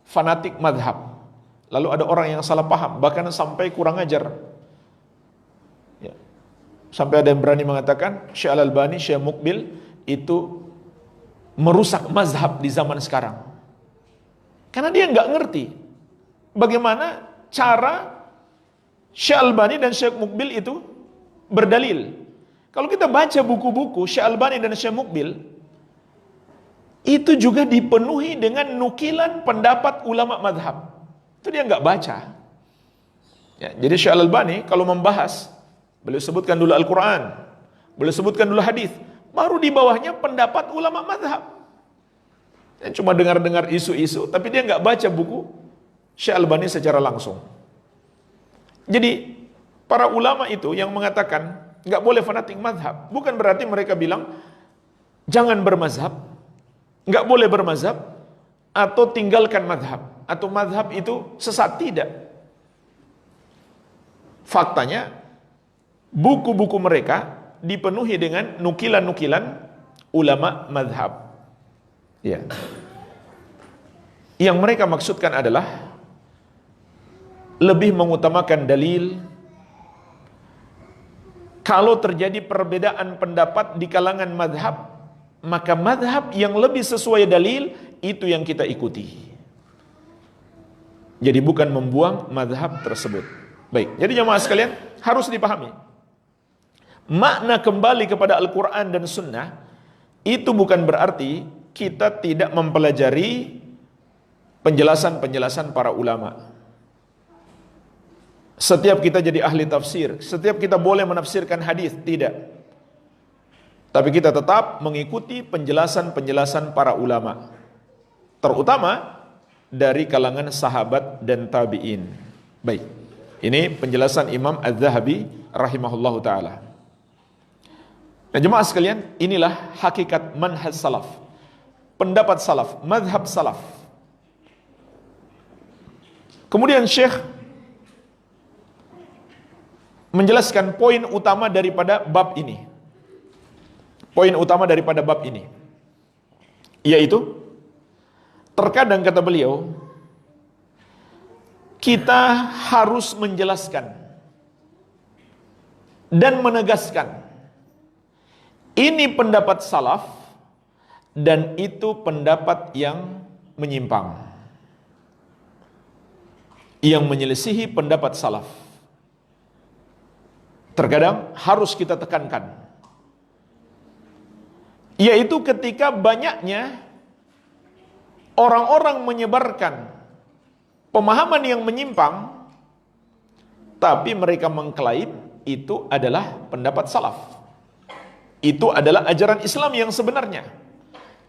fanatik mazhab. Lalu ada orang yang salah paham, bahkan sampai kurang ajar. Ya. Sampai ada yang berani mengatakan, Syekh Al-Albani, Syekh Muqbil, itu merusak mazhab di zaman sekarang. Karena dia nggak ngerti bagaimana cara Syekh Albani dan Syekh Muqbil itu berdalil. Kalau kita baca buku-buku Syekh Albani dan Syekh Muqbil, itu juga dipenuhi dengan nukilan pendapat ulama madhab. Itu dia nggak baca. Ya, jadi Syekh Albani kalau membahas, beliau sebutkan dulu Al-Quran, beliau sebutkan dulu hadis, baru di bawahnya pendapat ulama madhab. Yang cuma dengar-dengar isu-isu, tapi dia nggak baca buku Syekh Albani secara langsung. Jadi para ulama itu yang mengatakan nggak boleh fanatik mazhab, bukan berarti mereka bilang jangan bermazhab, nggak boleh bermazhab, atau tinggalkan mazhab, atau mazhab itu sesat, tidak. Faktanya buku-buku mereka dipenuhi dengan nukilan-nukilan ulama mazhab. Ya. Yang mereka maksudkan adalah lebih mengutamakan dalil. Kalau terjadi perbedaan pendapat di kalangan mazhab, maka mazhab yang lebih sesuai dalil itu yang kita ikuti. Jadi bukan membuang mazhab tersebut. Baik, jadi jemaah sekalian harus dipahami. Makna kembali kepada Al-Quran dan Sunnah itu bukan berarti kita tidak mempelajari penjelasan-penjelasan para ulama. Setiap kita jadi ahli tafsir, setiap kita boleh menafsirkan hadis, tidak. Tapi kita tetap mengikuti penjelasan-penjelasan para ulama, terutama dari kalangan sahabat dan tabi'in. Baik, ini penjelasan Imam Az-Zahabi rahimahullahu ta'ala. Nah jemaah sekalian, inilah hakikat manhaj salaf, pendapat salaf, mazhab salaf. Kemudian Syekh menjelaskan poin utama daripada bab ini. Poin utama daripada bab ini, yaitu terkadang kata beliau, kita harus menjelaskan dan menegaskan ini pendapat salaf dan itu pendapat yang menyimpang, yang menyelisihi pendapat salaf. Terkadang harus kita tekankan, yaitu ketika banyaknya orang-orang menyebarkan pemahaman yang menyimpang, tapi mereka mengklaim itu adalah pendapat salaf, itu adalah ajaran Islam yang sebenarnya,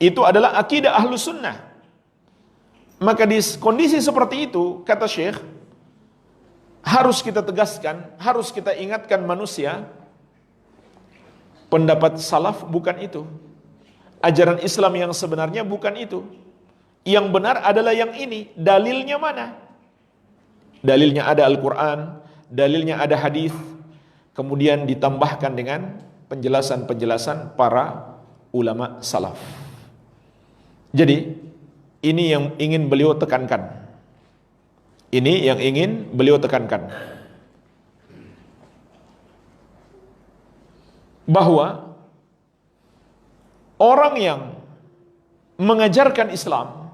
itu adalah akidah ahlu sunnah. Maka di kondisi seperti itu, kata Syekh, harus kita tegaskan, harus kita ingatkan manusia, pendapat salaf bukan itu, ajaran Islam yang sebenarnya bukan itu. Yang benar adalah yang ini. Dalilnya mana? Dalilnya ada Al-Quran, dalilnya ada hadis, kemudian ditambahkan dengan penjelasan-penjelasan para ulama salaf. Jadi ini yang ingin beliau tekankan. Ini yang ingin beliau tekankan, bahwa orang yang mengajarkan Islam,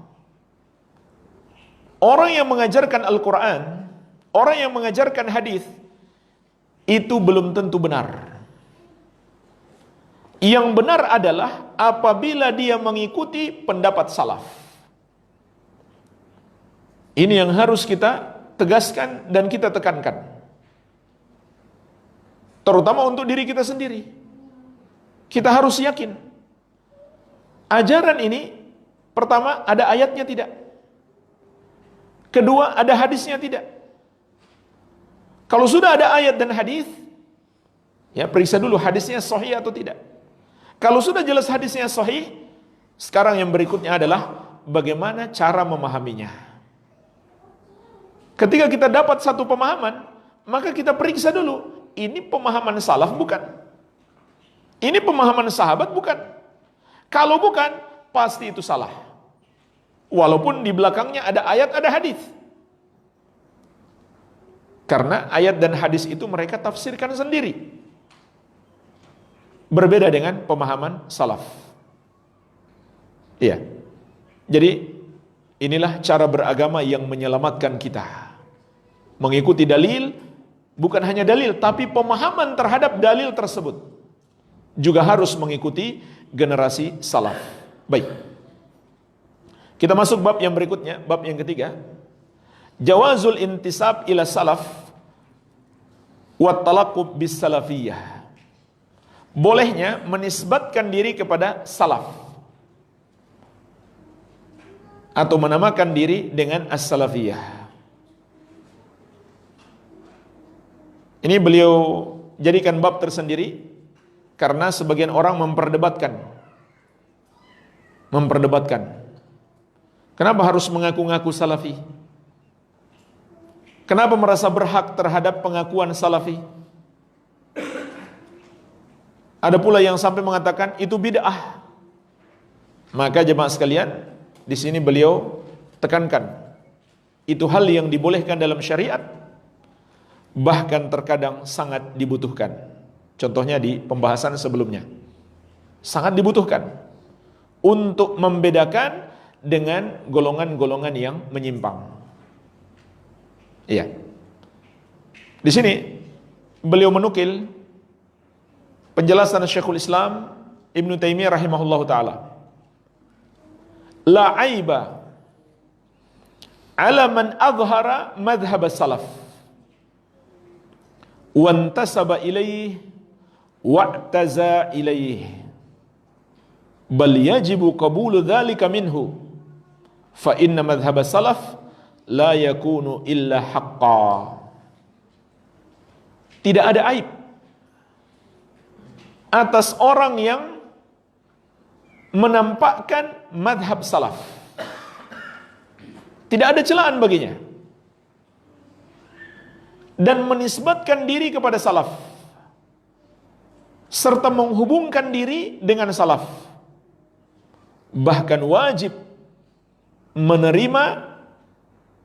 orang yang mengajarkan Al-Quran, orang yang mengajarkan hadis, itu belum tentu benar. Yang benar adalah apabila dia mengikuti pendapat salaf. Ini yang harus kita tegaskan dan kita tekankan, terutama untuk diri kita sendiri. Kita harus yakin ajaran ini, pertama, ada ayatnya tidak? Kedua, ada hadisnya tidak? Kalau sudah ada ayat dan hadis, ya periksa dulu hadisnya sahih atau tidak. Kalau sudah jelas hadisnya sahih, sekarang yang berikutnya adalah bagaimana cara memahaminya. Ketika kita dapat satu pemahaman, maka kita periksa dulu, ini pemahaman salaf bukan? Ini pemahaman sahabat bukan? Kalau bukan, pasti itu salah. Walaupun di belakangnya ada ayat, ada hadis. Karena ayat dan hadis itu mereka tafsirkan sendiri. Berbeda dengan pemahaman salaf. Iya. Jadi inilah cara beragama yang menyelamatkan kita. Mengikuti dalil, bukan hanya dalil, tapi pemahaman terhadap dalil tersebut juga harus mengikuti generasi salaf. Baik. Kita masuk bab yang berikutnya, bab yang ketiga. Jawazul intisab ila salaf wa talaqqub bis salafiyah. Bolehnya menisbatkan diri kepada salaf atau menamakan diri dengan as-salafiyah. Ini beliau jadikan bab tersendiri karena sebagian orang memperdebatkan. Kenapa harus mengaku-ngaku salafi? Kenapa merasa berhak terhadap pengakuan salafi? Ada pula yang sampai mengatakan itu bid'ah. Maka jemaah sekalian, di sini beliau tekankan, itu hal yang dibolehkan dalam syariat, bahkan terkadang sangat dibutuhkan. Contohnya di pembahasan sebelumnya, sangat dibutuhkan untuk membedakan dengan golongan-golongan yang menyimpang. Iya. Di sini beliau menukil penjelasan Syekhul Islam Ibnu Taimiyah rahimahullahu taala. La aiba ala man azhara madhhab salaf wa intasaba ilayhi wa'taza ilayhi bal yajibu qabulu dhalika minhu fa inna madhhab salaf la yakunu illa haqqa. Tidak ada aib atas orang yang menampakkan madhab salaf. Tidak ada celaan baginya. Dan menisbatkan diri kepada salaf, serta menghubungkan diri dengan salaf. Bahkan wajib menerima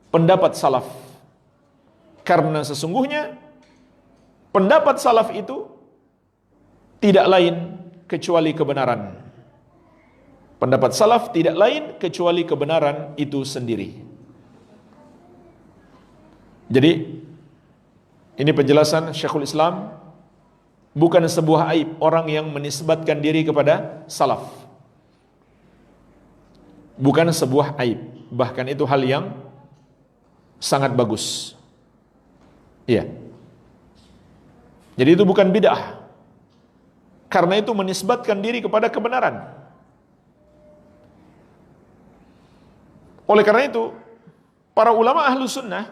pendapat salaf. Karena sesungguhnya pendapat salaf itu tidak lain kecuali kebenaran. Pendapat salaf tidak lain kecuali kebenaran itu sendiri. Jadi ini penjelasan Syekhul Islam, bukan sebuah aib orang yang menisbatkan diri kepada salaf. Bukan sebuah aib, bahkan itu hal yang sangat bagus. Iya. Jadi itu bukan bid'ah. Karena itu menisbatkan diri kepada kebenaran. Oleh karena itu, para ulama ahlu sunnah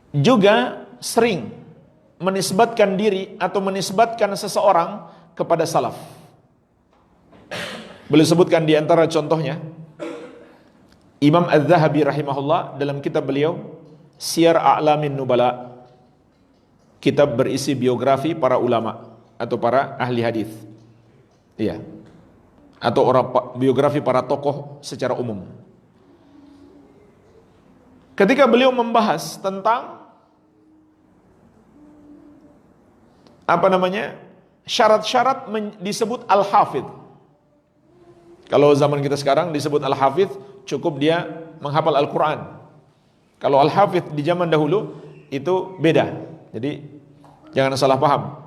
juga sering menisbatkan diri atau menisbatkan seseorang kepada salaf. Boleh sebutkan di antara contohnya, Imam Az-Zahabi rahimahullah dalam kitab beliau Siyar A'lamin Nubala, kitab berisi biografi para ulama atau para ahli hadis. Iya. Atau biografi para tokoh secara umum. Ketika beliau membahas tentang syarat-syarat disebut al-hafidh. Kalau zaman kita sekarang disebut al-hafidh, cukup dia menghafal Al-Quran. Kalau al-hafidh di zaman dahulu itu beda. Jadi jangan salah paham.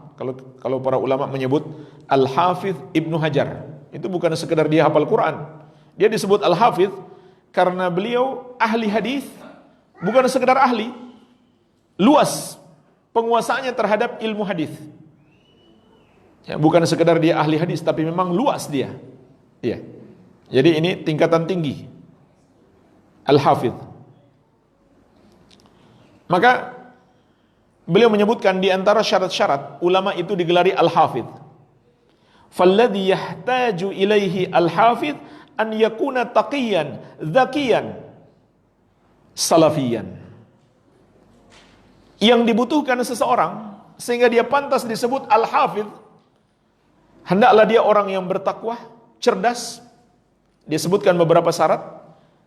Kalau para ulama menyebut al-hafidh Ibnu Hajar, itu bukan sekedar dia hafal Quran. Dia disebut al-hafidh karena beliau ahli hadis, bukan sekedar ahli, luas penguasaannya terhadap ilmu hadis. Ya, bukan sekedar dia ahli hadis, tapi memang luas dia. Iya. Jadi ini tingkatan tinggi, al-hafidh. Maka beliau menyebutkan di antara syarat-syarat ulama itu digelari al-hafidh. Falladhi yahtaju ilaihi al-hafidh an yakuna taqiyan, zakiyan, salafiyan. Yang dibutuhkan seseorang sehingga dia pantas disebut al-hafidh, hendaklah dia orang yang bertakwa, cerdas. Dia sebutkan beberapa syarat.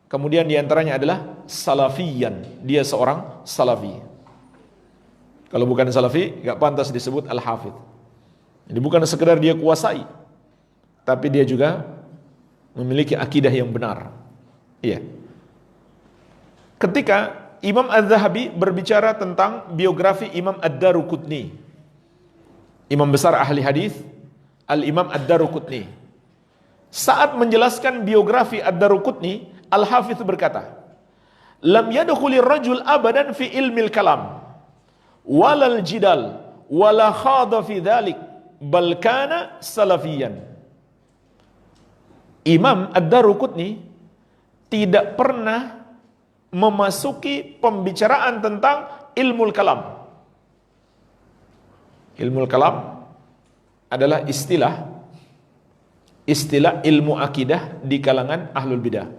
Kemudian di antaranya adalah salafiyan. Dia seorang salafi. Kalau bukan salafi, enggak pantas disebut al-hafidh. Jadi bukan sekedar dia kuasai, tapi dia juga memiliki akidah yang benar. Iya. Ketika Imam Az-Zahabi berbicara tentang biografi Imam Ad-Daruqutni, imam besar ahli hadis, Al-Imam Ad-Daruqutni, saat menjelaskan biografi Ad-Daruqutni, Al-Hafidh berkata, "Lam yadkhulir rajul abadan fi ilmil kalam, walal jidal, wala khadha fi dhalik, bal kana salafiyan." Imam Ad-Daruqutni tidak pernah memasuki pembicaraan tentang ilmu kalam. Ilmu kalam adalah istilah ilmu akidah di kalangan ahlul bidah.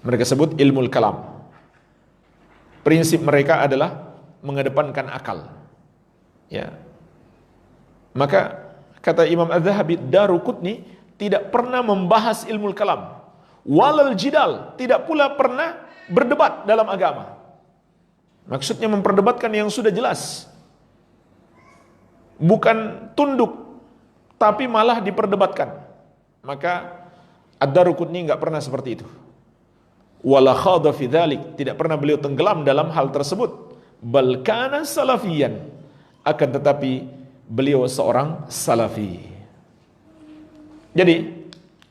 Mereka sebut ilmu kalam. Prinsip mereka adalah mengedepankan akal. Ya. Maka kata Imam Az-Zahabi, Daruqutni tidak pernah membahas ilmu kalam. Walal jidal, tidak pula pernah berdebat dalam agama. Maksudnya memperdebatkan yang sudah jelas. Bukan tunduk, tapi malah diperdebatkan. Maka Ad-Daruqutni enggak pernah seperti itu. Wala khadha fi dzalik, tidak pernah beliau tenggelam dalam hal tersebut. Bal kana salafiyan, akan tetapi beliau seorang salafi. Jadi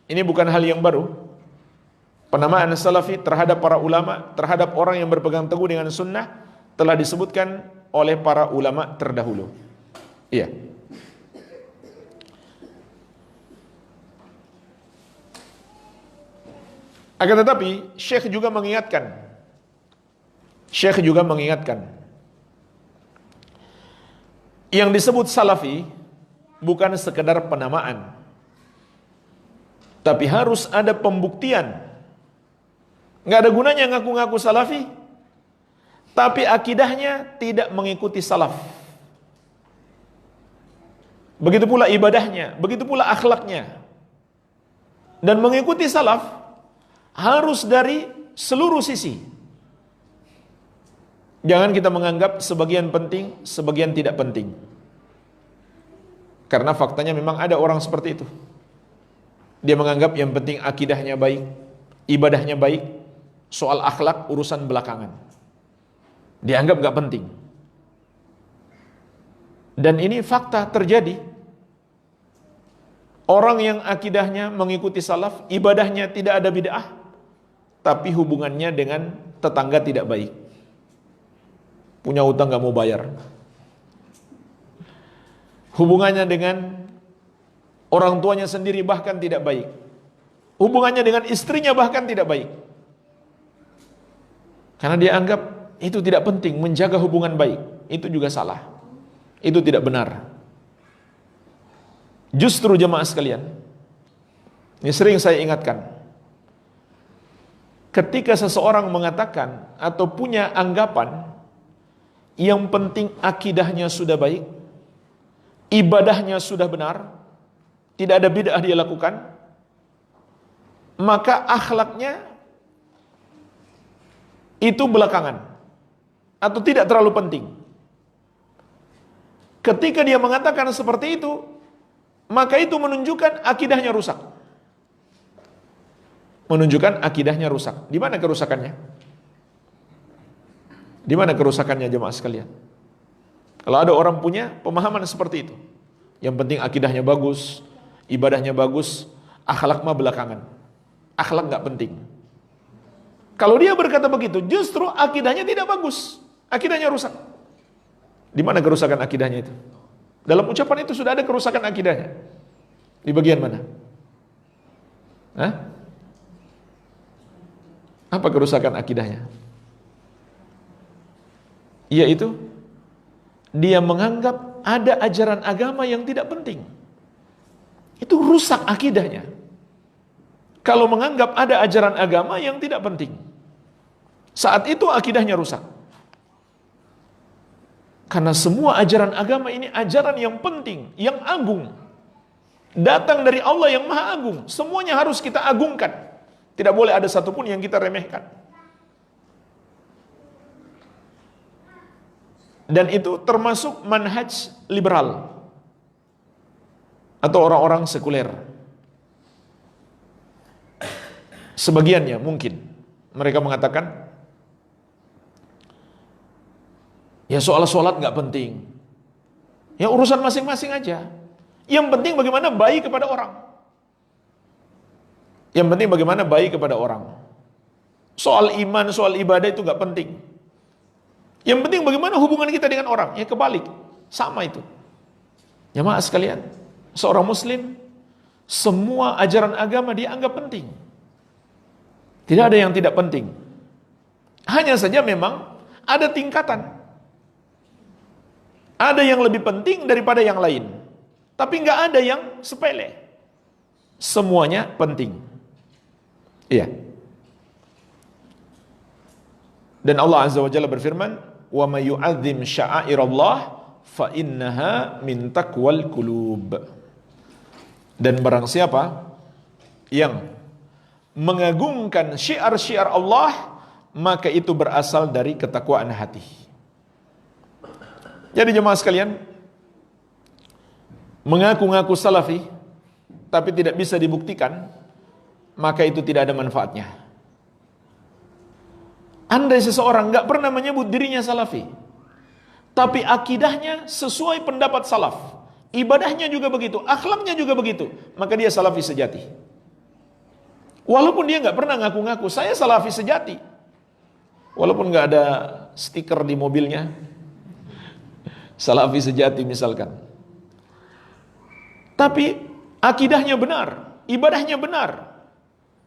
ini bukan hal yang baru. Penamaan salafi terhadap para ulama, terhadap orang yang berpegang teguh dengan sunnah, telah disebutkan oleh para ulama terdahulu. Iya. Akan tetapi Syekh juga mengingatkan, yang disebut salafi bukan sekedar penamaan, tapi harus ada pembuktian. Nggak ada gunanya ngaku-ngaku salafi, tapi akidahnya tidak mengikuti salaf. Begitu pula ibadahnya, begitu pula akhlaknya. Dan mengikuti salaf harus dari seluruh sisi. Jangan kita menganggap sebagian penting, sebagian tidak penting. Karena faktanya memang ada orang seperti itu. Dia menganggap yang penting akidahnya baik, ibadahnya baik, soal akhlak urusan belakangan. Dianggap gak penting. Dan ini fakta terjadi. Orang yang akidahnya mengikuti salaf, ibadahnya tidak ada bid'ah, tapi hubungannya dengan tetangga tidak baik. Punya utang gak mau bayar. Hubungannya dengan orang tuanya sendiri bahkan tidak baik. Hubungannya dengan istrinya bahkan tidak baik. Karena dia anggap itu tidak penting, menjaga hubungan baik. Itu juga salah. Itu tidak benar. Justru jemaah sekalian, ini sering saya ingatkan, ketika seseorang mengatakan atau punya anggapan yang penting akidahnya sudah baik, ibadahnya sudah benar, tidak ada bid'ah dia lakukan, maka akhlaknya itu belakangan atau tidak terlalu penting. Ketika dia mengatakan seperti itu, maka itu menunjukkan akidahnya rusak. Menunjukkan akidahnya rusak. Di mana kerusakannya? Di mana kerusakannya jemaah sekalian? Kalau ada orang punya pemahaman seperti itu, yang penting akidahnya bagus, ibadahnya bagus, akhlak mah belakangan. Akhlak gak penting. Kalau dia berkata begitu, justru akidahnya tidak bagus, akidahnya rusak. Di mana kerusakan akidahnya itu? Dalam ucapan itu sudah ada kerusakan akidahnya. Di bagian mana? Hah? Apa kerusakan akidahnya? Yaitu dia menganggap ada ajaran agama yang tidak penting. Itu rusak akidahnya. Kalau menganggap ada ajaran agama yang tidak penting, saat itu akidahnya rusak. Karena semua ajaran agama ini ajaran yang penting, yang agung. Datang dari Allah yang maha agung. Semuanya harus kita agungkan. Tidak boleh ada satupun yang kita remehkan. Dan itu termasuk manhaj liberal. Atau orang-orang sekuler. Sebagiannya mungkin. Mereka mengatakan, ya soal sholat gak penting. Ya urusan masing-masing aja. Yang penting bagaimana baik kepada orang. Yang penting bagaimana baik kepada orang. Soal iman, soal ibadah itu gak penting. Yang penting bagaimana hubungan kita dengan orang. Ya kebalik, sama itu. Ya maaf sekalian, seorang muslim, semua ajaran agama dia anggap penting. Tidak ada yang tidak penting. Hanya saja memang ada tingkatan. Ada yang lebih penting daripada yang lain. Tapi nggak ada yang sepele. Semuanya penting. Iya. Dan Allah Azza wa Jalla berfirman, "Wa may yu'azzim sya'airallah fa innaha min taqwal qulub." Dan barang siapa yang mengagungkan syiar-syiar Allah, maka itu berasal dari ketakwaan hati. Jadi jemaah sekalian, mengaku-ngaku salafi tapi tidak bisa dibuktikan, maka itu tidak ada manfaatnya. Andai seseorang gak pernah menyebut dirinya salafi, tapi akidahnya sesuai pendapat salaf, ibadahnya juga begitu, akhlaknya juga begitu, maka dia salafi sejati. Walaupun dia gak pernah ngaku-ngaku, saya salafi sejati. Walaupun gak ada stiker di mobilnya, salafi sejati misalkan. Tapi akidahnya benar, ibadahnya benar,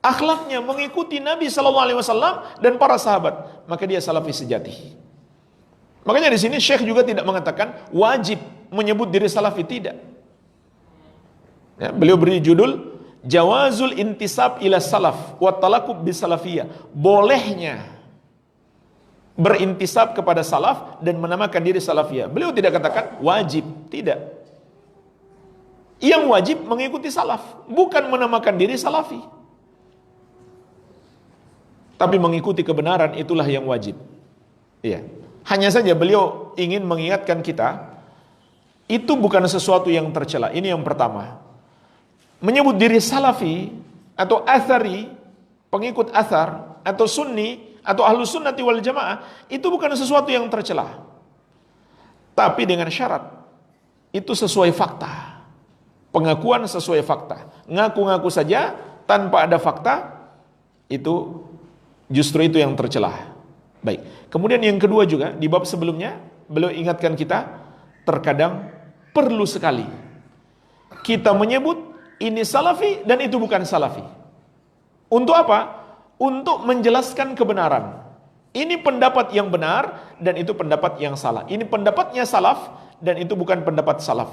akhlaknya mengikuti Nabi SAW dan para sahabat, maka dia salafi sejati. Makanya di sini Syekh juga tidak mengatakan wajib menyebut diri salafi, tidak. Ya, beliau beri judul Jawazul intisab ila salaf wa talaqub bisalafiyah. Bolehnya berintisab kepada salaf dan menamakan diri salafiyah. Beliau tidak katakan wajib, tidak. Yang wajib mengikuti salaf, bukan menamakan diri salafi. Tapi mengikuti kebenaran itulah yang wajib. Iya. Hanya saja beliau ingin mengingatkan kita itu bukan sesuatu yang tercela. Ini yang pertama. Menyebut diri salafi atau athari, pengikut athar, atau sunni, atau ahlu sunnati wal jamaah, itu bukan sesuatu yang tercela. Tapi dengan syarat, itu sesuai fakta. Pengakuan sesuai fakta. Ngaku-ngaku saja tanpa ada fakta, itu justru itu yang tercela. Baik. Kemudian yang kedua juga, di bab sebelumnya, beliau ingatkan kita, terkadang perlu sekali kita menyebut ini salafi dan itu bukan salafi. Untuk apa? Untuk menjelaskan kebenaran. Ini pendapat yang benar dan itu pendapat yang salah. Ini pendapatnya salaf dan itu bukan pendapat salaf.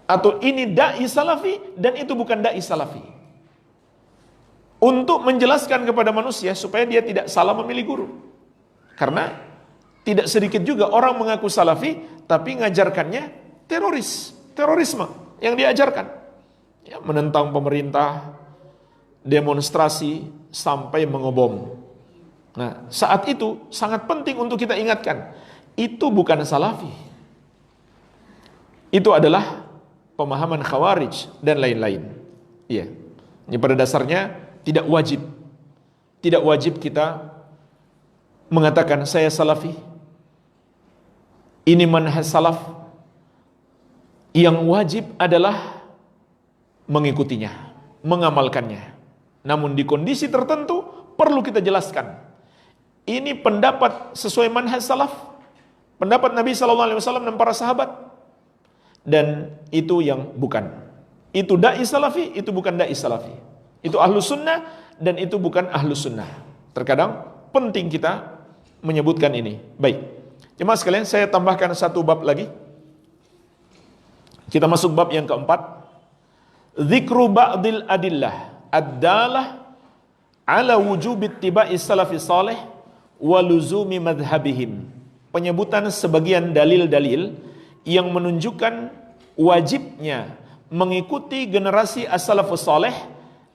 Atau ini dai salafi dan itu bukan dai salafi. Untuk menjelaskan kepada manusia supaya dia tidak salah memilih guru. Karena tidak sedikit juga orang mengaku salafi tapi ngajarkannya terorisme yang diajarkan. Ya, menentang pemerintah, demonstrasi sampai mengebom. Nah, saat itu sangat penting untuk kita ingatkan, itu bukan salafi. Itu adalah pemahaman khawarij dan lain-lain. Iya. Ini pada dasarnya tidak wajib kita mengatakan saya salafi. Ini manhaj salaf. Yang wajib adalah mengikutinya, mengamalkannya. Namun di kondisi tertentu perlu kita jelaskan. Ini pendapat sesuai manhaj salaf, pendapat Nabi SAW dan para sahabat. Dan itu yang bukan. Itu dai salafi, itu bukan dai salafi. Itu ahlu sunnah dan itu bukan ahlu sunnah. Terkadang penting kita menyebutkan ini. Baik, jemaah sekalian, saya tambahkan satu bab lagi. Kita masuk bab yang keempat. Dzikru ba'dil adillah ad-dalah ala wujub ittiba'i salafi salih wa luzumi madhhabihim. Penyebutan sebagian dalil-dalil yang menunjukkan wajibnya mengikuti generasi as-salafus salih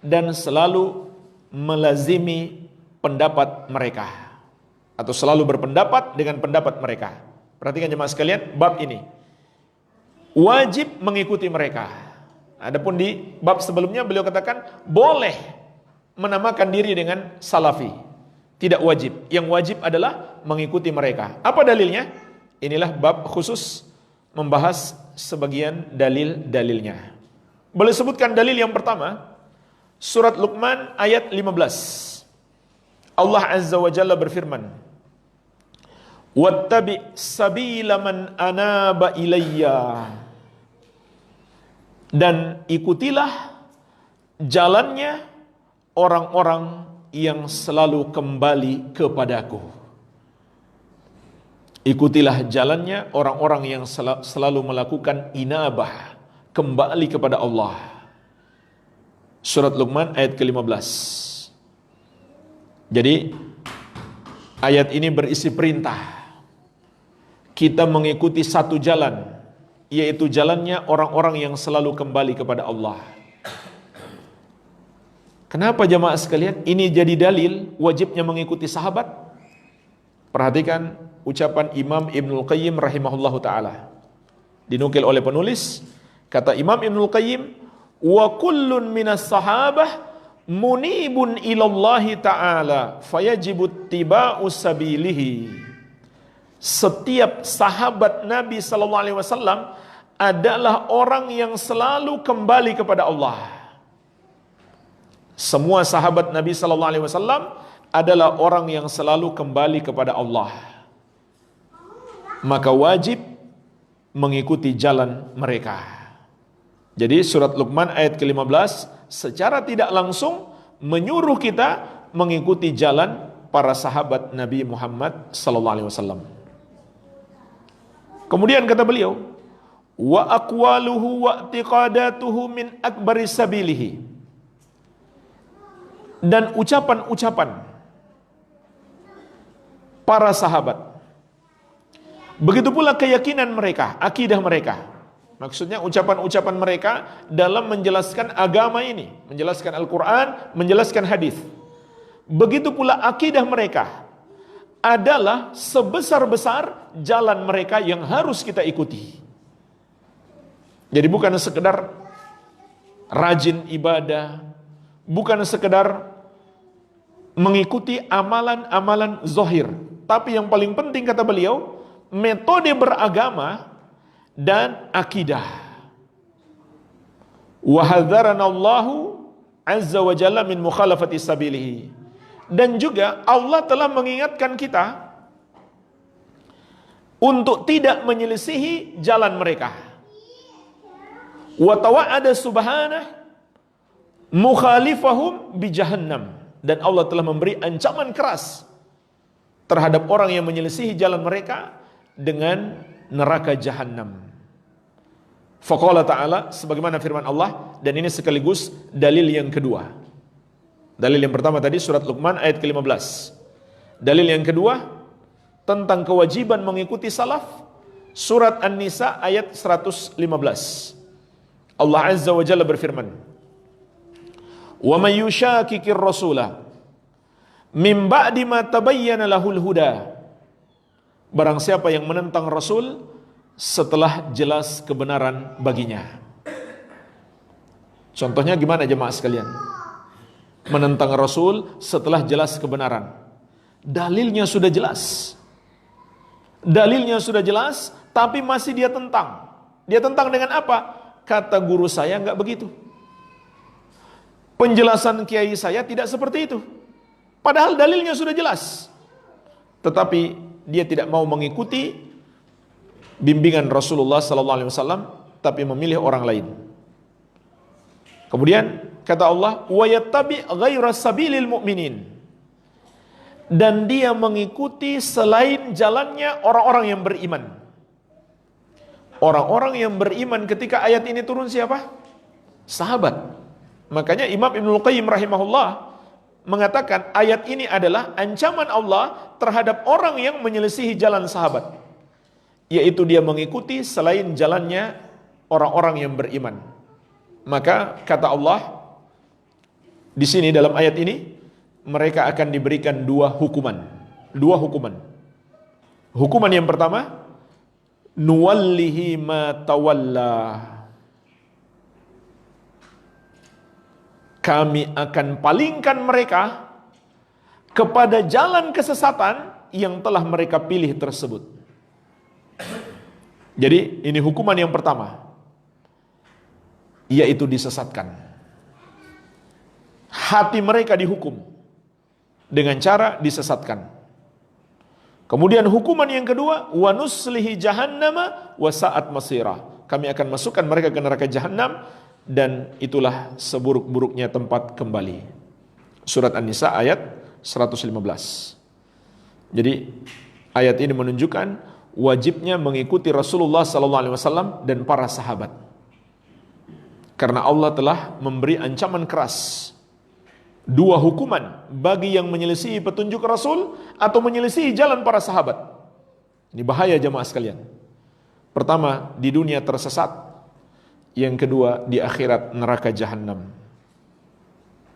dan selalu melazimi pendapat mereka atau selalu berpendapat dengan pendapat mereka. Perhatikan jemaah sekalian, bab ini wajib mengikuti mereka. Adapun di bab sebelumnya beliau katakan boleh menamakan diri dengan salafi, tidak wajib. Yang wajib adalah mengikuti mereka. Apa dalilnya? Inilah bab khusus membahas sebagian dalil-dalilnya. Boleh sebutkan dalil yang pertama, surat Luqman ayat 15. Allah Azza wa Jalla berfirman, "Wattabi' sabila man anaba ilayya." Dan ikutilah jalannya orang-orang yang selalu kembali kepadaku. Ikutilah jalannya orang-orang yang selalu melakukan inabah, kembali kepada Allah. Surat Luqman ayat ke-15. Jadi ayat ini berisi perintah kita mengikuti satu jalan, yaitu jalannya orang-orang yang selalu kembali kepada Allah. Kenapa jamaah sekalian ini jadi dalil wajibnya mengikuti sahabat? Perhatikan ucapan Imam Ibnul Qayyim rahimahullahu ta'ala. Dinukil oleh penulis, kata Imam Ibnul Qayyim, wa kullun minas sahabah munibun ilallahi ta'ala fayajibu ittiba'u sabilihi. Setiap sahabat Nabi SAW adalah orang yang selalu kembali kepada Allah. Semua sahabat Nabi SAW adalah orang yang selalu kembali kepada Allah. Maka wajib mengikuti jalan mereka. Jadi surat Luqman ayat ke-15 secara tidak langsung menyuruh kita mengikuti jalan para sahabat Nabi Muhammad SAW. Kemudian kata beliau, wa aqwaluhu wa i'tiqadatuhu min akbari sabilihi. Dan ucapan-ucapan para sahabat, begitu pula keyakinan mereka, akidah mereka. Maksudnya ucapan-ucapan mereka dalam menjelaskan agama ini, menjelaskan Al-Quran, menjelaskan hadis. Begitu pula akidah mereka adalah sebesar-besar jalan mereka yang harus kita ikuti. Jadi bukan sekedar rajin ibadah, bukan sekedar mengikuti amalan-amalan zahir, tapi yang paling penting kata beliau, metode beragama dan akidah. Wa hadzarana Allahu azza wa jalla min mukhalafati sabilihi. Dan juga Allah telah mengingatkan kita untuk tidak menyelisihi jalan mereka. Wa tawa'ada subhanahu mukhalifahum bi jahannam. Dan Allah telah memberi ancaman keras terhadap orang yang menyelisihi jalan mereka dengan neraka jahannam. Faqala ta'ala, sebagaimana firman Allah, dan ini sekaligus dalil yang kedua. Dalil yang pertama tadi surat Luqman ayat ke-15. Dalil yang kedua tentang kewajiban mengikuti salaf, surat An-Nisa ayat 115. Allah Azza wa Jalla berfirman, "Wa may yushaqiqir rasula mim ba'di ma tabayyana lahul huda." Barang siapa yang menentang Rasul setelah jelas kebenaran baginya. Contohnya gimana jemaah sekalian? Menentang Rasul setelah jelas kebenaran. Dalilnya sudah jelas. Dalilnya sudah jelas, tapi masih dia tentang. Dia tentang dengan apa? Kata guru saya enggak begitu. Penjelasan kiai saya tidak seperti itu. Padahal dalilnya sudah jelas. Tetapi dia tidak mau mengikuti bimbingan Rasulullah sallallahu alaihi wasallam, tapi memilih orang lain. Kemudian kata Allah, "Wa yattabi' ghaira sabilil mu'minin." Dan dia mengikuti selain jalannya orang-orang yang beriman. Orang-orang yang beriman ketika ayat ini turun siapa? Sahabat. Makanya Imam Ibnul Qayyim rahimahullah mengatakan ayat ini adalah ancaman Allah terhadap orang yang menyelisihi jalan sahabat, yaitu dia mengikuti selain jalannya orang-orang yang beriman. Maka kata Allah di sini dalam ayat ini, mereka akan diberikan dua hukuman. Hukuman yang pertama, nuwallihi ma tawalla. Kami akan palingkan mereka kepada jalan kesesatan yang telah mereka pilih tersebut. Jadi ini hukuman yang pertama, yaitu disesatkan. Hati mereka dihukum dengan cara disesatkan. Kemudian hukuman yang kedua, wa nuslihi jahannama wa sa'at masira. Kami akan masukkan mereka ke neraka jahanam, dan itulah seburuk-buruknya tempat kembali. Surat An-Nisa ayat 115. Jadi ayat ini menunjukkan wajibnya mengikuti Rasulullah SAW dan para sahabat. Karena Allah telah memberi ancaman keras, dua hukuman bagi yang menyelisihi petunjuk Rasul atau menyelisihi jalan para sahabat. Ini bahaya jemaah sekalian. Pertama, di dunia tersesat. Yang kedua, di akhirat neraka jahanam.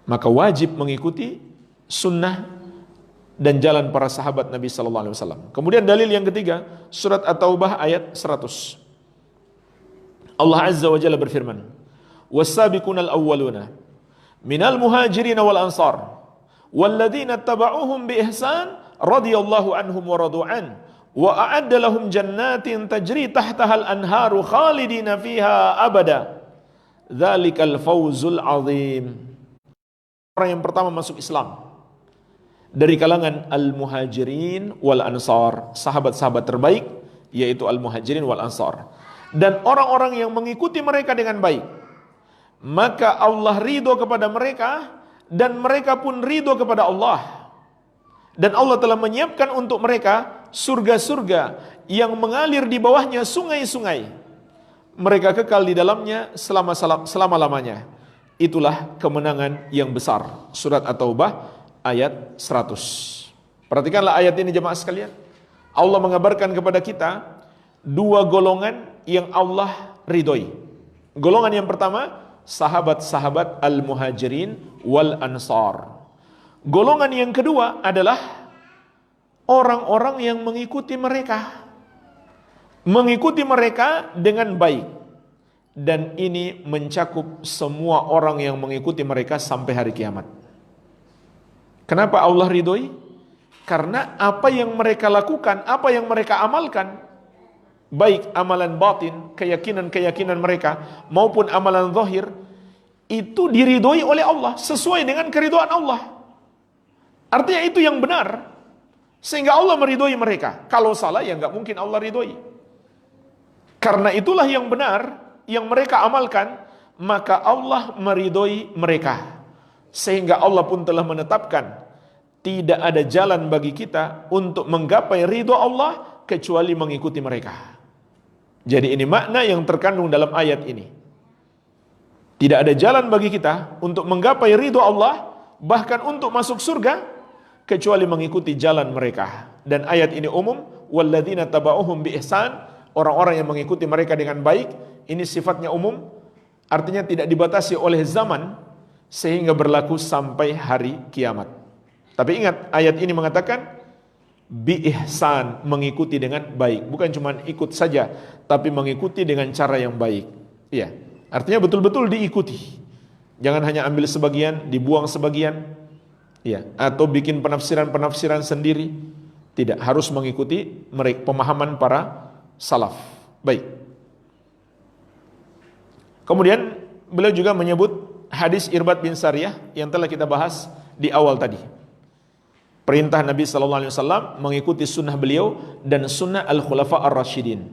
Maka wajib mengikuti sunnah dan jalan para sahabat Nabi sallallahu alaihi wasallam. Kemudian dalil yang ketiga, surat At-Taubah ayat 100. Allah Azza wa Jalla berfirman, "Was-sabiqunal awwaluna minal muhajirin wal ansar walladzina tabauhum bi ihsan radhiyallahu anhum wa radu an." Wa a'adda lahum jannatin tajri tahtaha al-anharu khalidina fiha abada. Dzalikal fawzul azim. Orang yang pertama masuk Islam dari kalangan al-muhajirin wal ansar, sahabat-sahabat terbaik yaitu al-muhajirin wal ansar, dan orang-orang yang mengikuti mereka dengan baik. Maka Allah ridho kepada mereka dan mereka pun ridho kepada Allah. Dan Allah telah menyiapkan untuk mereka surga-surga yang mengalir di bawahnya sungai-sungai. Mereka kekal di dalamnya selama-lamanya. Itulah kemenangan yang besar. Surat At-Taubah ayat 100. Perhatikanlah ayat ini jemaah sekalian. Allah mengabarkan kepada kita dua golongan yang Allah ridhoi. Golongan yang pertama, sahabat-sahabat al-muhajirin wal ansar. Golongan yang kedua adalah orang-orang yang mengikuti mereka. Mengikuti mereka dengan baik. dan ini mencakup semua orang yang mengikuti mereka sampai hari kiamat. Kenapa Allah ridhoi? Karena apa yang mereka lakukan, apa yang mereka amalkan, baik amalan batin, keyakinan-keyakinan mereka, maupun amalan zahir, itu diridhoi oleh Allah, sesuai dengan keridhaan Allah. Artinya itu yang benar, sehingga Allah meridhoi mereka. Kalau salah, ya nggak mungkin Allah ridhoi. Karena itulah yang benar, yang mereka amalkan, maka Allah meridhoi mereka. Sehingga Allah pun telah menetapkan, tidak ada jalan bagi kita untuk menggapai ridho Allah kecuali mengikuti mereka. Jadi ini makna yang terkandung dalam ayat ini. Tidak ada jalan bagi kita untuk menggapai ridho Allah, bahkan untuk masuk surga, kecuali mengikuti jalan mereka. Dan ayat ini umum, walladzina taba'uhum bi ihsan, orang-orang yang mengikuti mereka dengan baik. Ini sifatnya umum, artinya tidak dibatasi oleh zaman, sehingga berlaku sampai hari kiamat. Tapi ingat, ayat ini mengatakan bi ihsan, mengikuti dengan baik. Bukan cuma ikut saja, tapi mengikuti dengan cara yang baik. Iya, artinya betul-betul diikuti. Jangan hanya ambil sebagian, dibuang sebagian. Iya, atau bikin penafsiran-penafsiran sendiri. Tidak, harus mengikuti pemahaman para salaf. Baik. Kemudian beliau juga menyebut hadis Irbad bin Sariyah yang telah kita bahas di awal tadi. Perintah Nabi SAW mengikuti sunnah beliau dan sunnah Al-Khulafa Ar-Rashidin.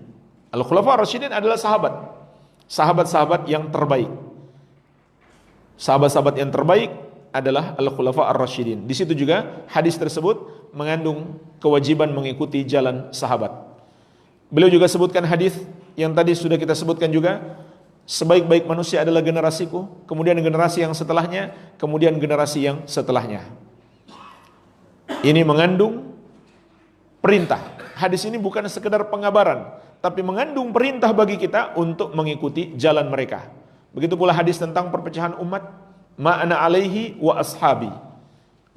Al-Khulafa Ar-Rashidin adalah sahabat-sahabat yang terbaik. Sahabat-sahabat yang terbaik adalah Al-Khulafa Ar-Rashidin. Di situ juga hadis tersebut mengandung kewajiban mengikuti jalan sahabat. Beliau juga sebutkan hadis yang tadi sudah kita sebutkan juga, sebaik-baik manusia adalah generasiku, kemudian generasi yang setelahnya, kemudian generasi yang setelahnya. Ini mengandung perintah. Hadis ini bukan sekedar pengabaran, tapi mengandung perintah bagi kita untuk mengikuti jalan mereka. Begitu pula hadis tentang perpecahan umat, ma'ana alaihi wa ashabi.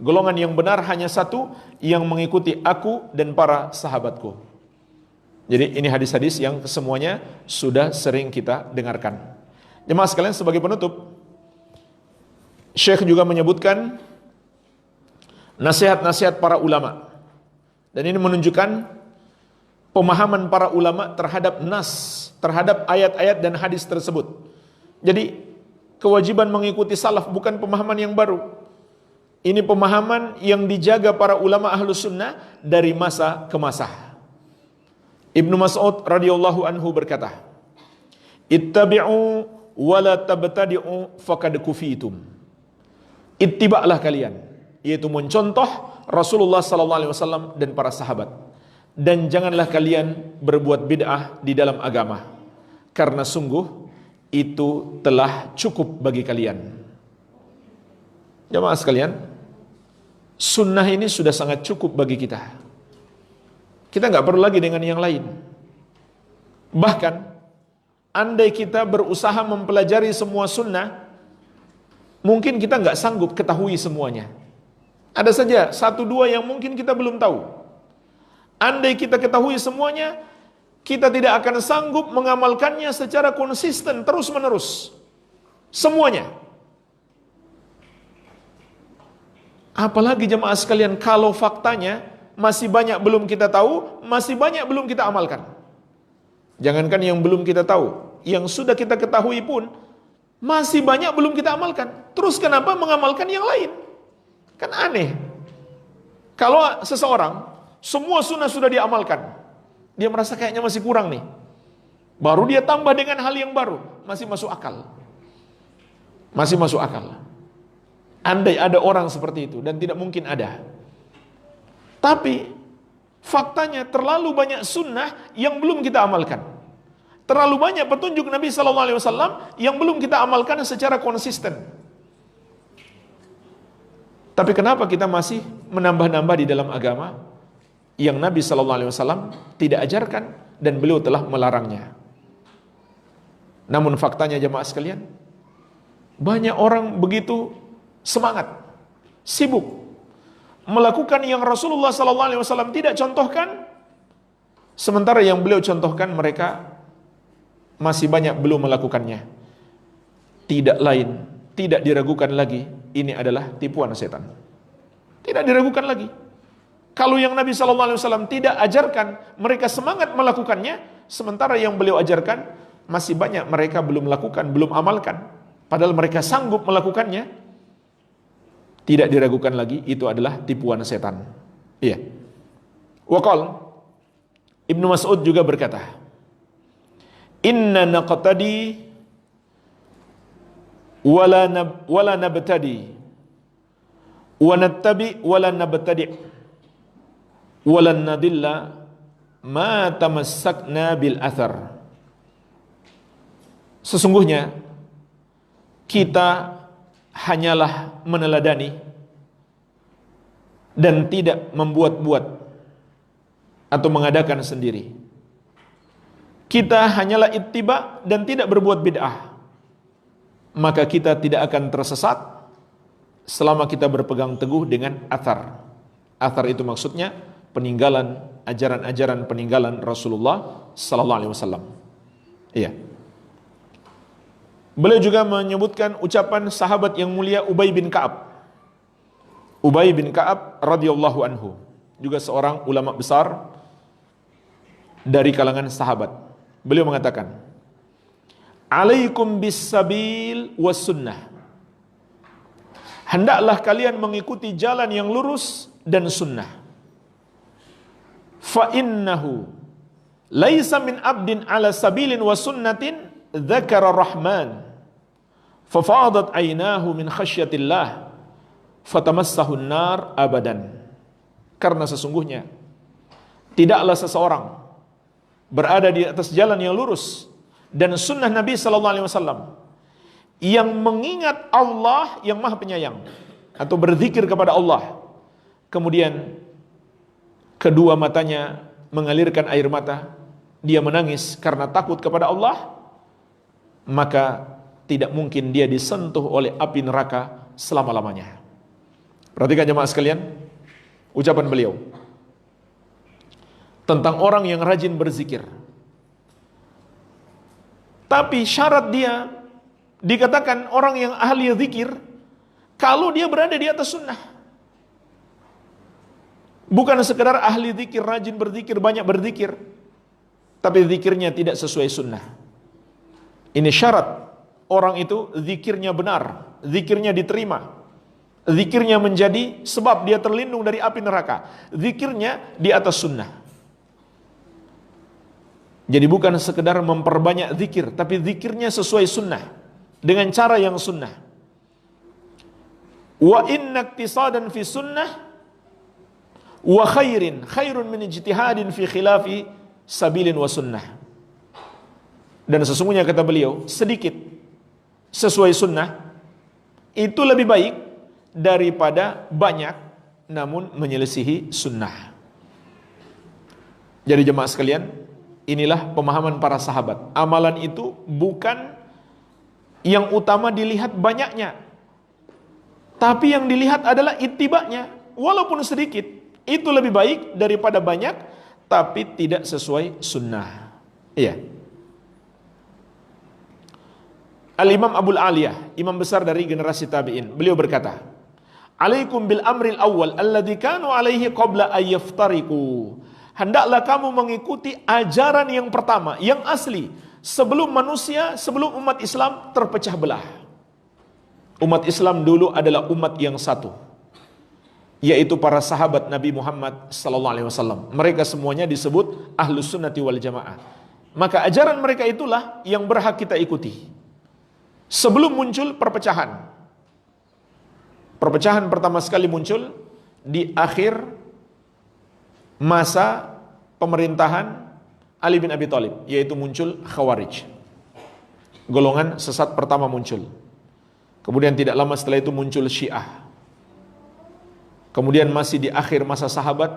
Golongan yang benar hanya satu, yang mengikuti aku dan para sahabatku. Jadi ini hadis-hadis yang semuanya sudah sering kita dengarkan. Jemaah sekalian, sebagai penutup, Syekh juga menyebutkan nasihat-nasihat para ulama. Dan ini menunjukkan pemahaman para ulama terhadap nas, terhadap ayat-ayat dan hadis tersebut. Jadi kewajiban mengikuti salaf bukan pemahaman yang baru. Ini pemahaman yang dijaga para ulama ahlus sunnah dari masa ke masa. Ibnu Mas'ud radhiyallahu anhu berkata, ittabi'u wa la tabtadi'u faqad kufitum. Ittiba'lah kalian, yaitu mencontoh Rasulullah SAW dan para sahabat, dan janganlah kalian berbuat bid'ah di dalam agama, karena sungguh itu telah cukup bagi kalian. Jamaah sekalian, sunnah ini sudah sangat cukup bagi kita. Kita nggak perlu lagi dengan yang lain. Bahkan andai kita berusaha mempelajari semua sunnah, mungkin kita nggak sanggup ketahui semuanya. Ada saja satu dua yang mungkin kita belum tahu. Andai kita ketahui semuanya, kita tidak akan sanggup mengamalkannya secara konsisten terus menerus. Semuanya. Apalagi jemaah sekalian, kalau faktanya masih banyak belum kita tahu, masih banyak belum kita amalkan. Jangankan yang belum kita tahu, yang sudah kita ketahui pun masih banyak belum kita amalkan. Terus kenapa mengamalkan yang lain? Kan aneh. Kalau seseorang semua sunnah sudah diamalkan, dia merasa kayaknya masih kurang nih. Baru dia tambah dengan hal yang baru, masih masuk akal. Masih masuk akal. Andai ada orang seperti itu, dan tidak mungkin ada. Tapi faktanya terlalu banyak sunnah yang belum kita amalkan. Terlalu banyak petunjuk Nabi SAW yang belum kita amalkan secara konsisten. Tapi kenapa kita masih menambah-nambah di dalam agama yang Nabi SAW tidak ajarkan dan beliau telah melarangnya? Namun faktanya jemaah sekalian, banyak orang begitu semangat, sibuk melakukan yang Rasulullah SAW tidak contohkan, sementara yang beliau contohkan mereka masih banyak belum melakukannya. Tidak lain, tidak diragukan lagi, ini adalah tipuan setan. Tidak diragukan lagi. Kalau yang Nabi SAW tidak ajarkan, mereka semangat melakukannya, sementara yang beliau ajarkan, masih banyak mereka belum melakukan, belum amalkan. Padahal mereka sanggup melakukannya. Tidak diragukan lagi, itu adalah tipuan setan. Iya. Waqal, Ibnu Mas'ud juga berkata, Inna naqtadi wala nabtadi wa nattabi wala nabtadi wala nadilla ma tamassakna bil athar. Sesungguhnya kita hanyalah meneladani dan tidak membuat-buat atau mengadakan sendiri. Kita hanyalah ittiba dan tidak berbuat bid'ah. Maka kita tidak akan tersesat selama kita berpegang teguh dengan athar. Athar itu maksudnya peninggalan, ajaran-ajaran peninggalan Rasulullah sallallahu alaihi wasallam. Iya. Beliau juga menyebutkan ucapan sahabat yang mulia Ubay bin Ka'ab. Ubay bin Ka'ab radhiyallahu anhu, juga seorang ulama besar dari kalangan sahabat. Beliau mengatakan, "Alaikum bis sabil was sunnah." Hendaklah kalian mengikuti jalan yang lurus dan sunnah. Fa innahu laisa min abdin ala sabilin wa sunnatin dzakara rahman fafadat aynahu min khasyatillah fatamassahu an-nar abadan. Karena sesungguhnya tidaklah seseorang berada di atas jalan yang lurus dan sunnah Nabi sallallahu alaihi wasallam yang mengingat Allah yang Maha Penyayang atau berzikir kepada Allah, kemudian kedua matanya mengalirkan air mata, dia menangis karena takut kepada Allah, maka tidak mungkin dia disentuh oleh api neraka selama-lamanya. Perhatikan jemaah sekalian ucapan beliau tentang orang yang rajin berzikir. Tapi syarat dia dikatakan orang yang ahli zikir kalau dia berada di atas sunnah. Bukan sekedar ahli zikir, rajin berzikir, banyak berzikir, tapi zikirnya tidak sesuai sunnah. Ini syarat orang itu zikirnya benar, zikirnya diterima, zikirnya menjadi sebab dia terlindung dari api neraka, zikirnya di atas sunnah. Jadi bukan sekedar memperbanyak zikir, tapi zikirnya sesuai sunnah, dengan cara yang sunnah. Wa inna iktisadan fi sunnah wa khairun min ijtihadin fi khilafi sabilin wa sunnah. Dan sesungguhnya kata beliau, sedikit sesuai sunnah itu lebih baik daripada banyak namun menyelisihi sunnah. Jadi jemaah sekalian, inilah pemahaman para sahabat. Amalan itu bukan yang utama dilihat banyaknya, tapi yang dilihat adalah ittiba'nya. Walaupun sedikit, itu lebih baik daripada banyak tapi tidak sesuai sunnah. Iya. Al-Imam Abul Aliyah, imam besar dari generasi tabi'in, beliau berkata, "Alaikum bil amril awwal alladzi kanu alaihi qabla ayyaftariqu." Hendaklah kamu mengikuti ajaran yang pertama, yang asli, sebelum manusia, sebelum umat Islam terpecah belah. Umat Islam dulu adalah umat yang satu, yaitu para sahabat Nabi Muhammad SAW. Mereka semuanya disebut Ahlus Sunnati wal Jamaah. Maka ajaran mereka itulah yang berhak kita ikuti. Sebelum muncul perpecahan. Perpecahan pertama sekali muncul di akhir masa pemerintahan Ali bin Abi Thalib, yaitu muncul Khawarij. Golongan sesat pertama muncul. Kemudian tidak lama setelah itu muncul Syiah. Kemudian masih di akhir masa sahabat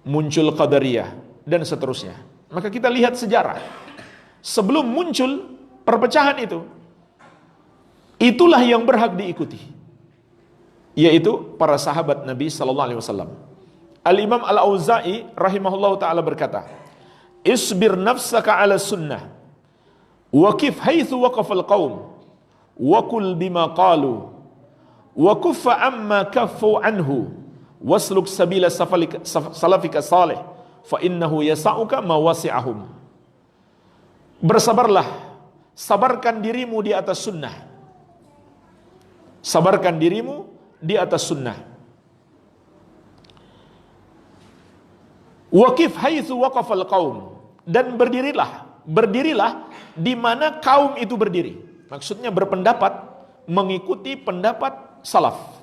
muncul Qadariyah dan seterusnya. Maka kita lihat sejarah. Sebelum muncul perpecahan itu, itulah yang berhak diikuti, yaitu para sahabat Nabi sallallahu alaihi wasallam. Al-Imam Al-Auza'i rahimahullahu ta'ala berkata, "Isbir nafsaka ala sunnah Waqif haitsu waqafal qaum wa kul bima qalu wa kuffa amma kaffu anhu wasluk sabila salafika salih fa innahu yasa'uka ma wasi'ahum. Bersabarlah, sabarkan dirimu di atas sunnah. Sabarkan dirimu di atas sunnah. Waqif haitsu waqafal qaum, dan berdirilah di mana kaum itu berdiri. Maksudnya berpendapat, mengikuti pendapat salaf.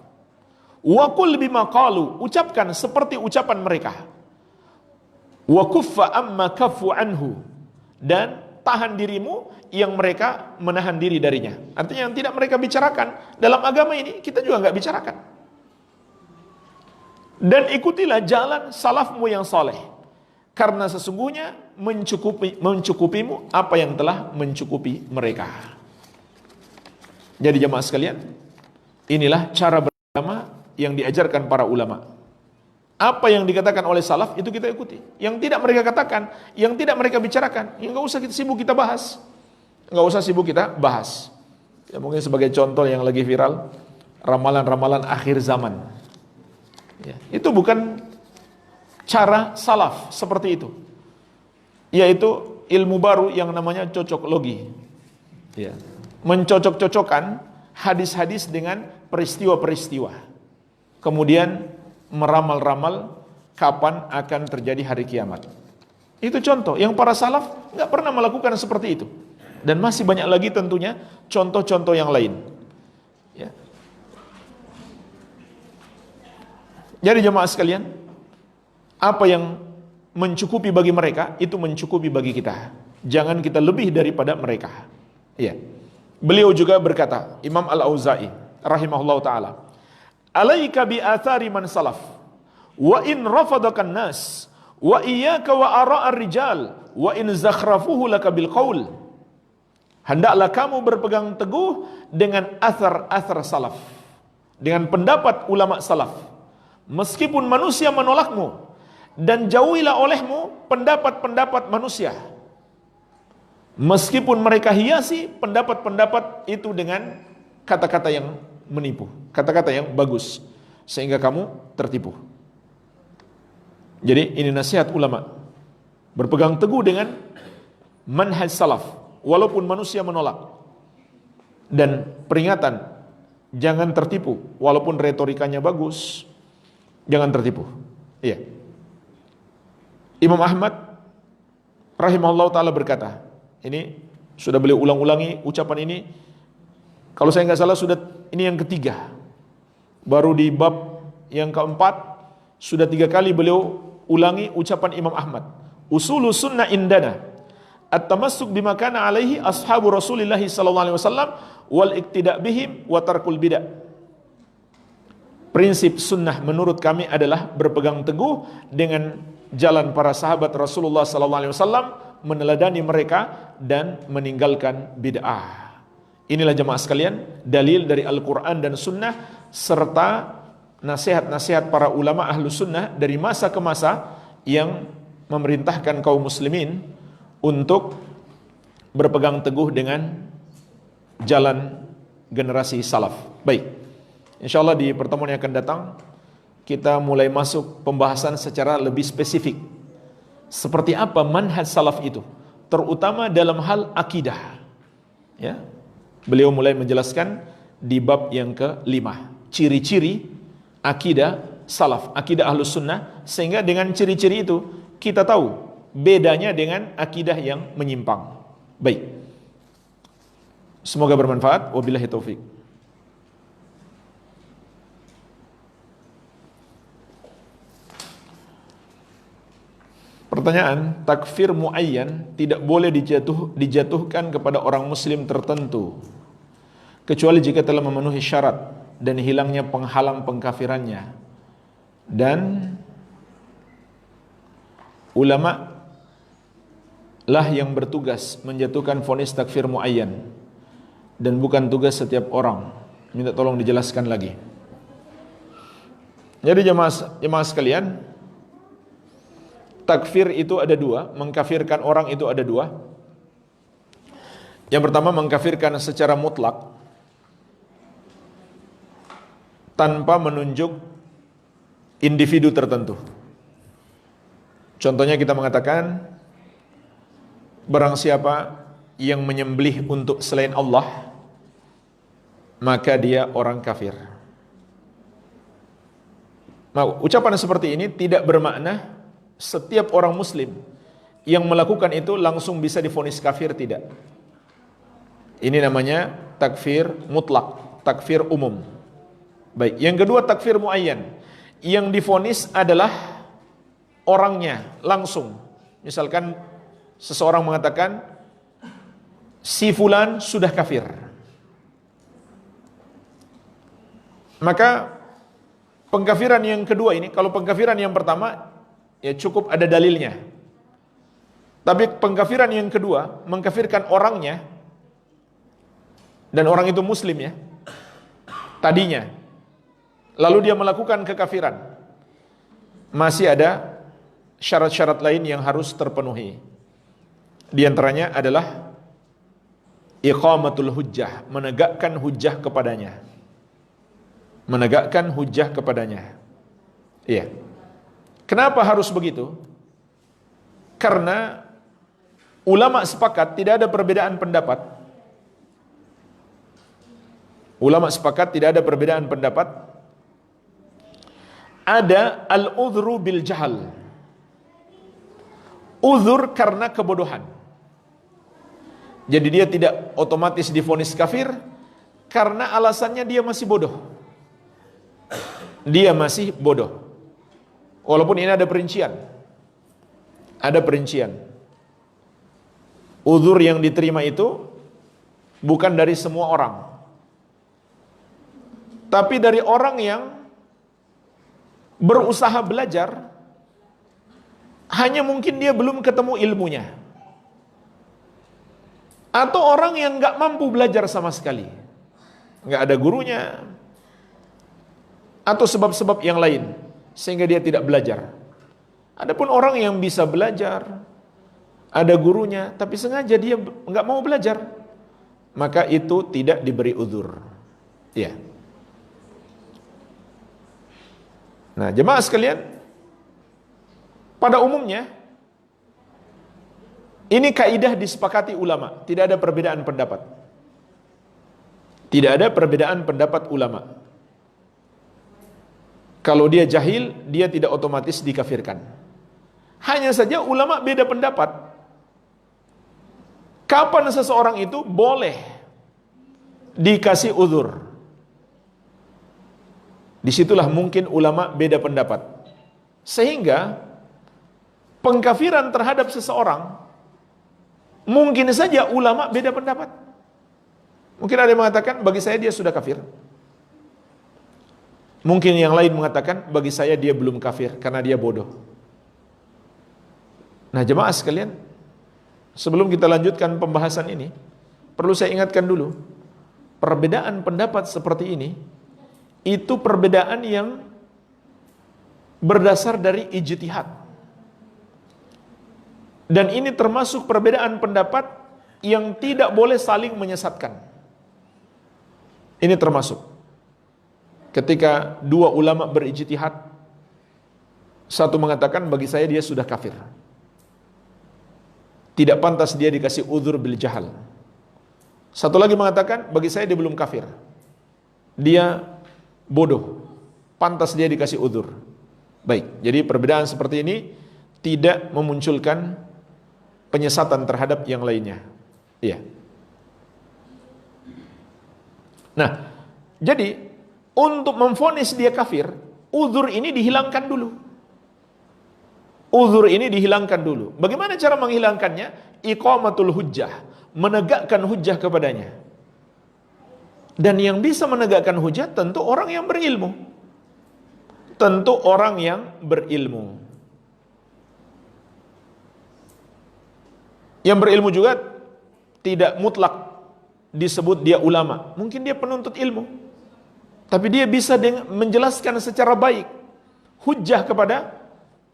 Wa qul bima qalu, ucapkan seperti ucapan mereka. Wa kuffa amma kaffu anhu, dan tahan dirimu yang mereka menahan diri darinya. Artinya yang tidak mereka bicarakan dalam agama ini, kita juga nggak bicarakan. Dan ikutilah jalan salafmu yang saleh, karena sesungguhnya mencukupimu apa yang telah mencukupi mereka. Jadi jemaah sekalian, inilah cara beragama yang diajarkan para ulama. Apa yang dikatakan oleh salaf itu kita ikuti. Yang tidak mereka katakan, yang tidak mereka bicarakan, ya nggak usah sibuk kita bahas. Nggak usah sibuk kita bahas. Ya, mungkin sebagai contoh yang lagi viral, ramalan-ramalan akhir zaman. Ya, itu bukan cara salaf seperti itu. Yaitu ilmu baru yang namanya cocoklogi. Ya. Mencocok-cocokkan hadis-hadis dengan peristiwa-peristiwa. Kemudian meramal-ramal kapan akan terjadi hari kiamat. Itu contoh yang para salaf nggak pernah melakukan seperti itu. Dan masih banyak lagi tentunya contoh-contoh yang lain. Ya. Jadi jemaah sekalian, apa yang mencukupi bagi mereka, itu mencukupi bagi kita. Jangan kita lebih daripada mereka. Ya. Beliau juga berkata, Imam Al-Auza'i rahimahullah ta'ala, alaika bi athari man salaf, wa in rafadakan nas, wa iyyaka wa ara'ar rijal, wa in zakhrafuhu laka bil qaul. Hendaklah kamu berpegang teguh dengan athar-athar salaf, dengan pendapat ulama salaf. Meskipun manusia menolakmu, dan jauhilah olehmu pendapat-pendapat manusia. Meskipun mereka hiasi pendapat-pendapat itu dengan kata-kata yang menipu, kata-kata yang bagus, sehingga kamu tertipu. Jadi ini nasihat ulama, berpegang teguh dengan manhaj salaf walaupun manusia menolak, dan peringatan jangan tertipu walaupun retorikanya bagus, jangan tertipu. Iya. Imam Ahmad rahimahullah ta'ala berkata, ini sudah beliau ulang-ulangi ucapan ini, kalau saya nggak salah sudah ini yang ketiga, baru di bab yang keempat sudah 3 kali beliau ulangi ucapan Imam Ahmad. Usulu sunnah indana at-tamassuk bima kana alaihi ashabu Rasulillah sallallahu alaihi wasallam wal iqtida' bihim wa tarkul bid'ah. Prinsip sunnah menurut kami adalah berpegang teguh dengan jalan para sahabat Rasulullah sallallahu alaihi wasallam, meneladani mereka dan meninggalkan bid'ah. Inilah jemaah sekalian dalil dari Al-Quran dan Sunnah serta nasihat-nasihat para ulama ahlu sunnah dari masa ke masa yang memerintahkan kaum muslimin untuk berpegang teguh dengan jalan generasi salaf. Baik, insyaallah di pertemuan yang akan datang kita mulai masuk pembahasan secara lebih spesifik. Seperti apa manhaj salaf itu, terutama dalam hal akidah. Ya. Beliau mulai menjelaskan di bab yang ke-5, ciri-ciri akidah salaf, akidah ahlus sunnah, sehingga dengan ciri-ciri itu kita tahu bedanya dengan akidah yang menyimpang. Baik. Semoga bermanfaat. Wabillahi taufik. Pertanyaan, takfir muayyan tidak boleh dijatuhkan kepada orang muslim tertentu kecuali jika telah memenuhi syarat dan hilangnya penghalang pengkafirannya. Dan ulama lah yang bertugas menjatuhkan vonis takfir muayyan dan bukan tugas setiap orang. Minta tolong dijelaskan lagi. Jadi jemaah sekalian, takfir itu ada 2, mengkafirkan orang itu ada 2. Yang pertama, mengkafirkan secara mutlak tanpa menunjuk individu tertentu. Contohnya kita mengatakan, barang siapa yang menyembelih untuk selain Allah, maka dia orang kafir. Nah, ucapan seperti ini tidak bermakna setiap orang muslim yang melakukan itu langsung bisa divonis kafir, tidak. Ini namanya takfir mutlak, takfir umum. Baik, yang kedua takfir muayyan. Yang divonis adalah orangnya langsung. Misalkan seseorang mengatakan si fulan sudah kafir. Maka pengkafiran yang kedua ini, kalau pengkafiran yang pertama ya cukup ada dalilnya. Tapi pengkafiran yang kedua, mengkafirkan orangnya, dan orang itu muslim ya, tadinya, lalu dia melakukan kekafiran, masih ada syarat-syarat lain yang harus terpenuhi. Di antaranya adalah iqamatul hujjah, menegakkan hujjah kepadanya. Menegakkan hujjah kepadanya. Iya. Kenapa harus begitu? Karena ulama sepakat tidak ada perbedaan pendapat. Ulama sepakat tidak ada perbedaan pendapat. Ada al-udhru bil jahal. Uzur karena kebodohan. Jadi dia tidak otomatis divonis kafir karena alasannya dia masih bodoh. Dia masih bodoh. Walaupun ini ada perincian. Ada perincian. Uzur yang diterima itu bukan dari semua orang, tapi dari orang yang berusaha belajar, hanya mungkin dia belum ketemu ilmunya, atau orang yang gak mampu belajar sama sekali, gak ada gurunya, atau sebab-sebab yang lain sehingga dia tidak belajar. Adapun orang yang bisa belajar, ada gurunya, tapi sengaja dia gak mau belajar, maka itu tidak diberi uzur. Ya. Nah, jemaah sekalian, pada umumnya ini kaidah disepakati ulama, tidak ada perbedaan pendapat. Tidak ada perbedaan pendapat ulama. Kalau dia jahil, dia tidak otomatis dikafirkan. Hanya saja ulama beda pendapat. Kapan seseorang itu boleh dikasih uzur? Disitulah mungkin ulama beda pendapat. Sehingga pengkafiran terhadap seseorang, mungkin saja ulama beda pendapat. Mungkin ada yang mengatakan, bagi saya dia sudah kafir. Mungkin yang lain mengatakan, bagi saya dia belum kafir karena dia bodoh. Nah, jemaah sekalian, sebelum kita lanjutkan pembahasan ini, perlu saya ingatkan dulu, perbedaan pendapat seperti ini, itu perbedaan yang berdasar dari ijtihad. Dan ini termasuk perbedaan pendapat yang tidak boleh saling menyesatkan. Ini termasuk. Ketika dua ulama berijtihad, satu mengatakan bagi saya dia sudah kafir, tidak pantas dia dikasih uzur bil jahal. Satu lagi mengatakan bagi saya dia belum kafir, dia bodoh, pantas dia dikasih uzur. Baik, jadi perbedaan seperti ini tidak memunculkan penyesatan terhadap yang lainnya. Iya. Nah, jadi untuk memvonis dia kafir, uzur ini dihilangkan dulu. Uzur ini dihilangkan dulu. Bagaimana cara menghilangkannya? Iqamatul hujjah, menegakkan hujjah kepadanya. Dan yang bisa menegakkan hujjah tentu orang yang berilmu. Tentu orang yang berilmu. Yang berilmu juga tidak mutlak disebut dia ulama. Mungkin dia penuntut ilmu, tapi dia bisa menjelaskan secara baik hujjah kepada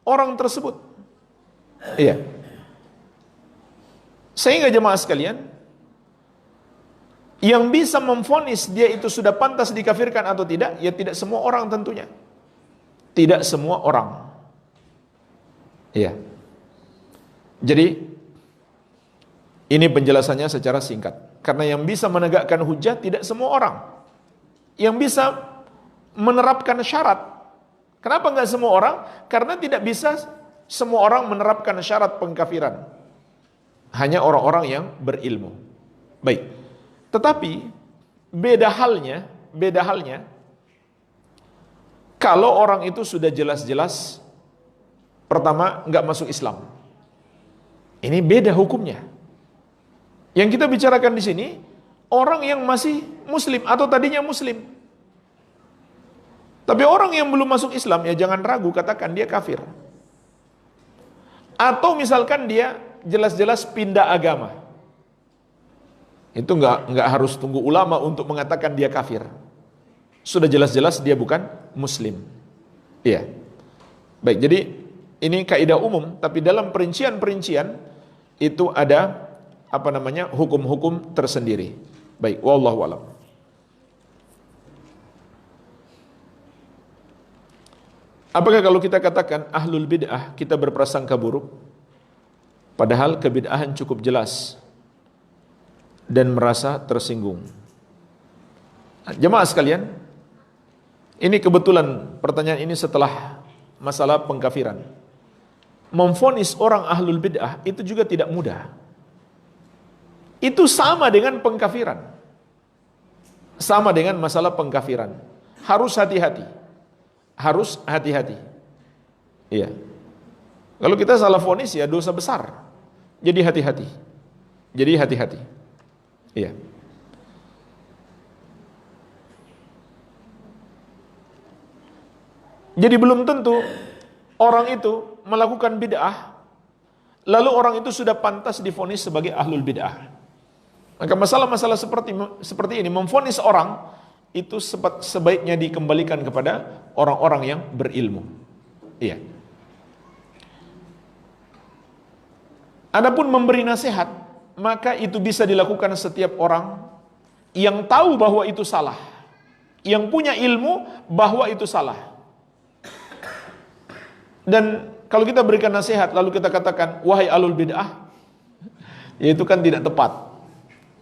orang tersebut. Iya. Sehingga jemaah sekalian, Yang bisa memvonis dia itu sudah pantas dikafirkan atau tidak, ya tidak semua orang tentunya. Tidak semua orang. Iya. Jadi ini penjelasannya secara singkat. Karena yang bisa menegakkan hujah tidak semua orang. Yang bisa menerapkan syarat. Kenapa enggak semua orang? Karena tidak bisa semua orang menerapkan syarat pengkafiran. Hanya orang-orang yang berilmu. Baik. Tetapi beda halnya kalau orang itu sudah jelas-jelas pertama enggak masuk Islam. Ini beda hukumnya. Yang kita bicarakan di sini orang yang masih muslim atau tadinya muslim. Tapi orang yang belum masuk Islam ya jangan ragu katakan dia kafir. Atau misalkan dia jelas-jelas pindah agama. Itu enggak harus tunggu ulama untuk mengatakan dia kafir. Sudah jelas-jelas dia bukan muslim. Iya. Baik, jadi ini kaidah umum, tapi dalam perincian-perincian itu ada hukum-hukum tersendiri. Baik, wallahu a'lam. Apakah kalau kita katakan ahlul bid'ah kita berprasangka buruk? Padahal kebid'ahan cukup jelas dan merasa tersinggung. Jemaah sekalian, ini kebetulan pertanyaan ini setelah masalah pengkafiran. Memvonis orang ahlul bid'ah itu juga tidak mudah. Itu sama dengan pengkafiran. Sama dengan masalah pengkafiran. Harus hati-hati. Harus hati-hati. Iya. Kalau kita salah vonis ya dosa besar. Jadi hati-hati. Jadi hati-hati. Iya. Jadi belum tentu orang itu melakukan bid'ah lalu orang itu sudah pantas divonis sebagai ahlul bid'ah. Maka masalah-masalah seperti ini memvonis orang itu sebaiknya dikembalikan kepada orang-orang yang berilmu. Iya. Adapun memberi nasihat, maka itu bisa dilakukan setiap orang yang tahu bahwa itu salah, yang punya ilmu bahwa itu salah. Dan kalau kita berikan nasihat lalu kita katakan wahai ahlul bid'ah, ya itu kan tidak tepat.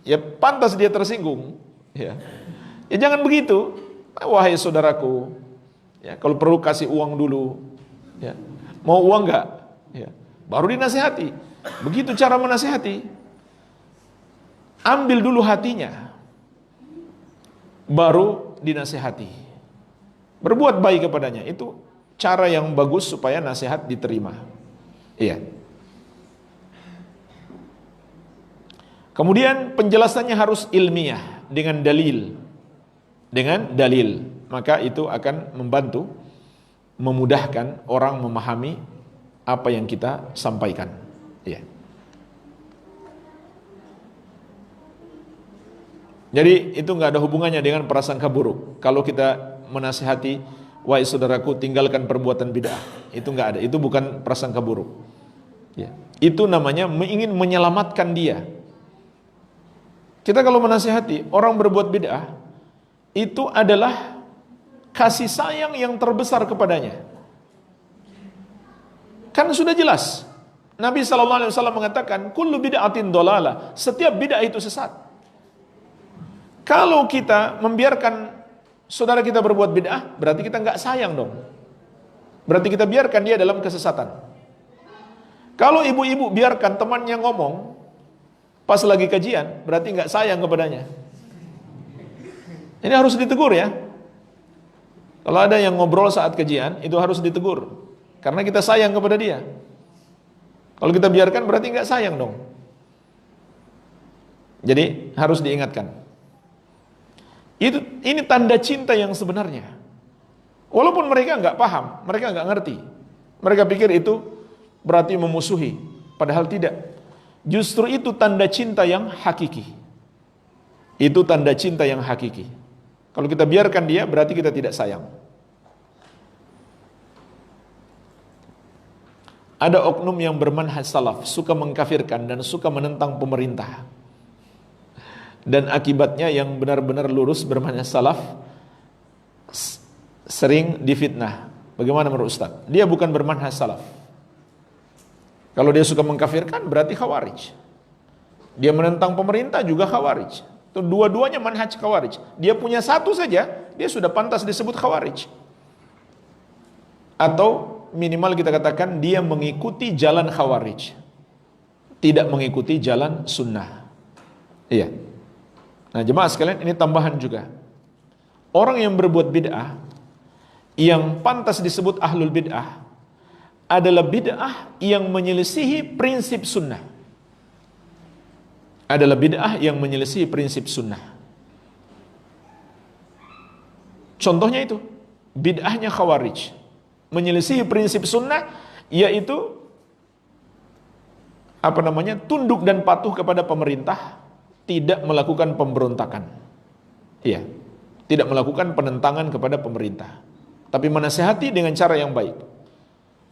Ya pantas dia tersinggung. Ya, ya jangan begitu. Wahai saudaraku, ya kalau perlu kasih uang dulu. Ya, mau uang enggak? Ya, baru dinasihati. Begitu cara menasihati. Ambil dulu hatinya, baru dinasihati. Berbuat baik kepadanya. Itu cara yang bagus supaya nasihat diterima. Iya. Kemudian penjelasannya harus ilmiah dengan dalil. Dengan dalil, maka itu akan membantu memudahkan orang memahami apa yang kita sampaikan. Iya. Jadi itu nggak ada hubungannya dengan prasangka buruk. Kalau kita menasihati, wahai saudaraku tinggalkan perbuatan bid'ah, itu nggak ada. Itu bukan prasangka buruk. Ya. Itu namanya ingin menyelamatkan dia. Kita kalau menasihati orang berbuat bid'ah, itu adalah kasih sayang yang terbesar kepadanya. Kan sudah jelas. Nabi SAW mengatakan, kullu bid'atin dolalah. Setiap bid'ah itu sesat. Kalau kita membiarkan saudara kita berbuat bid'ah, berarti kita nggak sayang dong. Berarti kita biarkan dia dalam kesesatan. Kalau ibu-ibu biarkan temannya ngomong pas lagi kajian, berarti nggak sayang kepadanya. Ini harus ditegur ya. Kalau ada yang ngobrol saat kajian, itu harus ditegur. Karena kita sayang kepada dia. Kalau kita biarkan berarti nggak sayang dong. Jadi harus diingatkan. Ini tanda cinta yang sebenarnya. Walaupun mereka nggak paham, mereka nggak ngerti. Mereka pikir itu berarti memusuhi. Padahal tidak. Justru itu tanda cinta yang hakiki. Itu tanda cinta yang hakiki. Kalau kita biarkan dia, berarti kita tidak sayang. Ada oknum yang bermanhaj salaf, suka mengkafirkan dan suka menentang pemerintah. dan akibatnya yang benar-benar lurus bermanhaj salaf sering difitnah. Bagaimana menurut Ustaz? Dia bukan bermanhaj salaf. Kalau dia suka mengkafirkan berarti khawarij. Dia menentang pemerintah juga khawarij. Itu dua-duanya manhaj khawarij. Dia punya satu saja, dia sudah pantas disebut khawarij. Atau minimal kita katakan dia mengikuti jalan khawarij, tidak mengikuti jalan sunnah. Iya. Nah jemaah sekalian, ini tambahan juga. Orang yang berbuat bid'ah, yang pantas disebut ahlul bid'ah, adalah bid'ah yang menyelisihi prinsip sunnah. Adalah bid'ah yang menyelisihi prinsip sunnah. Contohnya itu, bid'ahnya khawarij, menyelisihi prinsip sunnah, yaitu tunduk dan patuh kepada pemerintah, tidak melakukan pemberontakan. Iya, tidak melakukan penentangan kepada pemerintah, tapi menasihati dengan cara yang baik.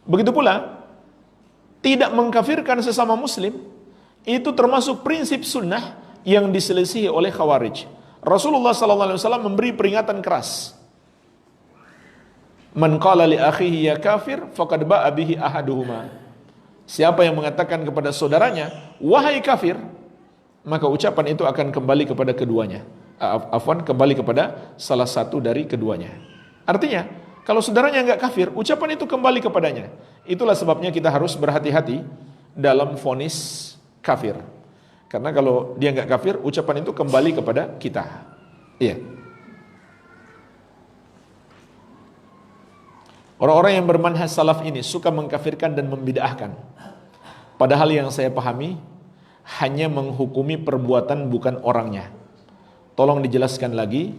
Begitu pula tidak mengkafirkan sesama muslim, itu termasuk prinsip sunnah yang diselisihi oleh khawarij. Rasulullah SAW memberi peringatan keras. Man qala li akhihi ya kafir faqad ba'a bihi ahaduhuma. Siapa yang mengatakan kepada saudaranya wahai kafir, maka ucapan itu akan kembali kepada keduanya. Kembali kepada salah satu dari keduanya. Artinya, kalau saudaranya enggak kafir, ucapan itu kembali kepadanya. Itulah sebabnya kita harus berhati-hati dalam vonis kafir. Karena kalau dia enggak kafir, ucapan itu kembali kepada kita. Iya. Orang-orang yang bermanhaj salaf ini suka mengkafirkan dan membid'ahkan. Padahal yang saya pahami hanya menghukumi perbuatan bukan orangnya. Tolong dijelaskan lagi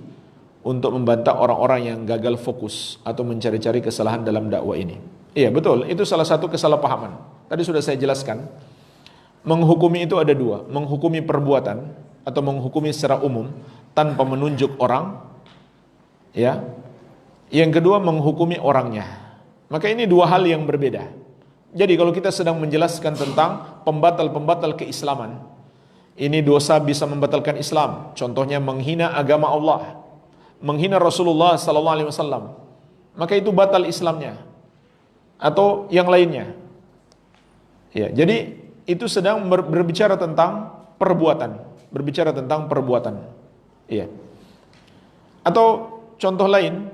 untuk membantah orang-orang yang gagal fokus atau mencari-cari kesalahan dalam dakwah ini. Iya betul, itu salah satu kesalahpahaman. Tadi sudah saya jelaskan. Menghukumi itu ada dua, menghukumi perbuatan atau menghukumi secara umum tanpa menunjuk orang, ya. Yang kedua menghukumi orangnya. Maka ini dua hal yang berbeda. Jadi kalau kita sedang menjelaskan tentang pembatal-pembatal keislaman, ini dosa bisa membatalkan Islam. Contohnya menghina agama Allah, menghina Rasulullah SAW, maka itu batal Islamnya. Atau yang lainnya. Ya, jadi itu sedang berbicara tentang perbuatan, berbicara tentang perbuatan. Iya. Atau contoh lain,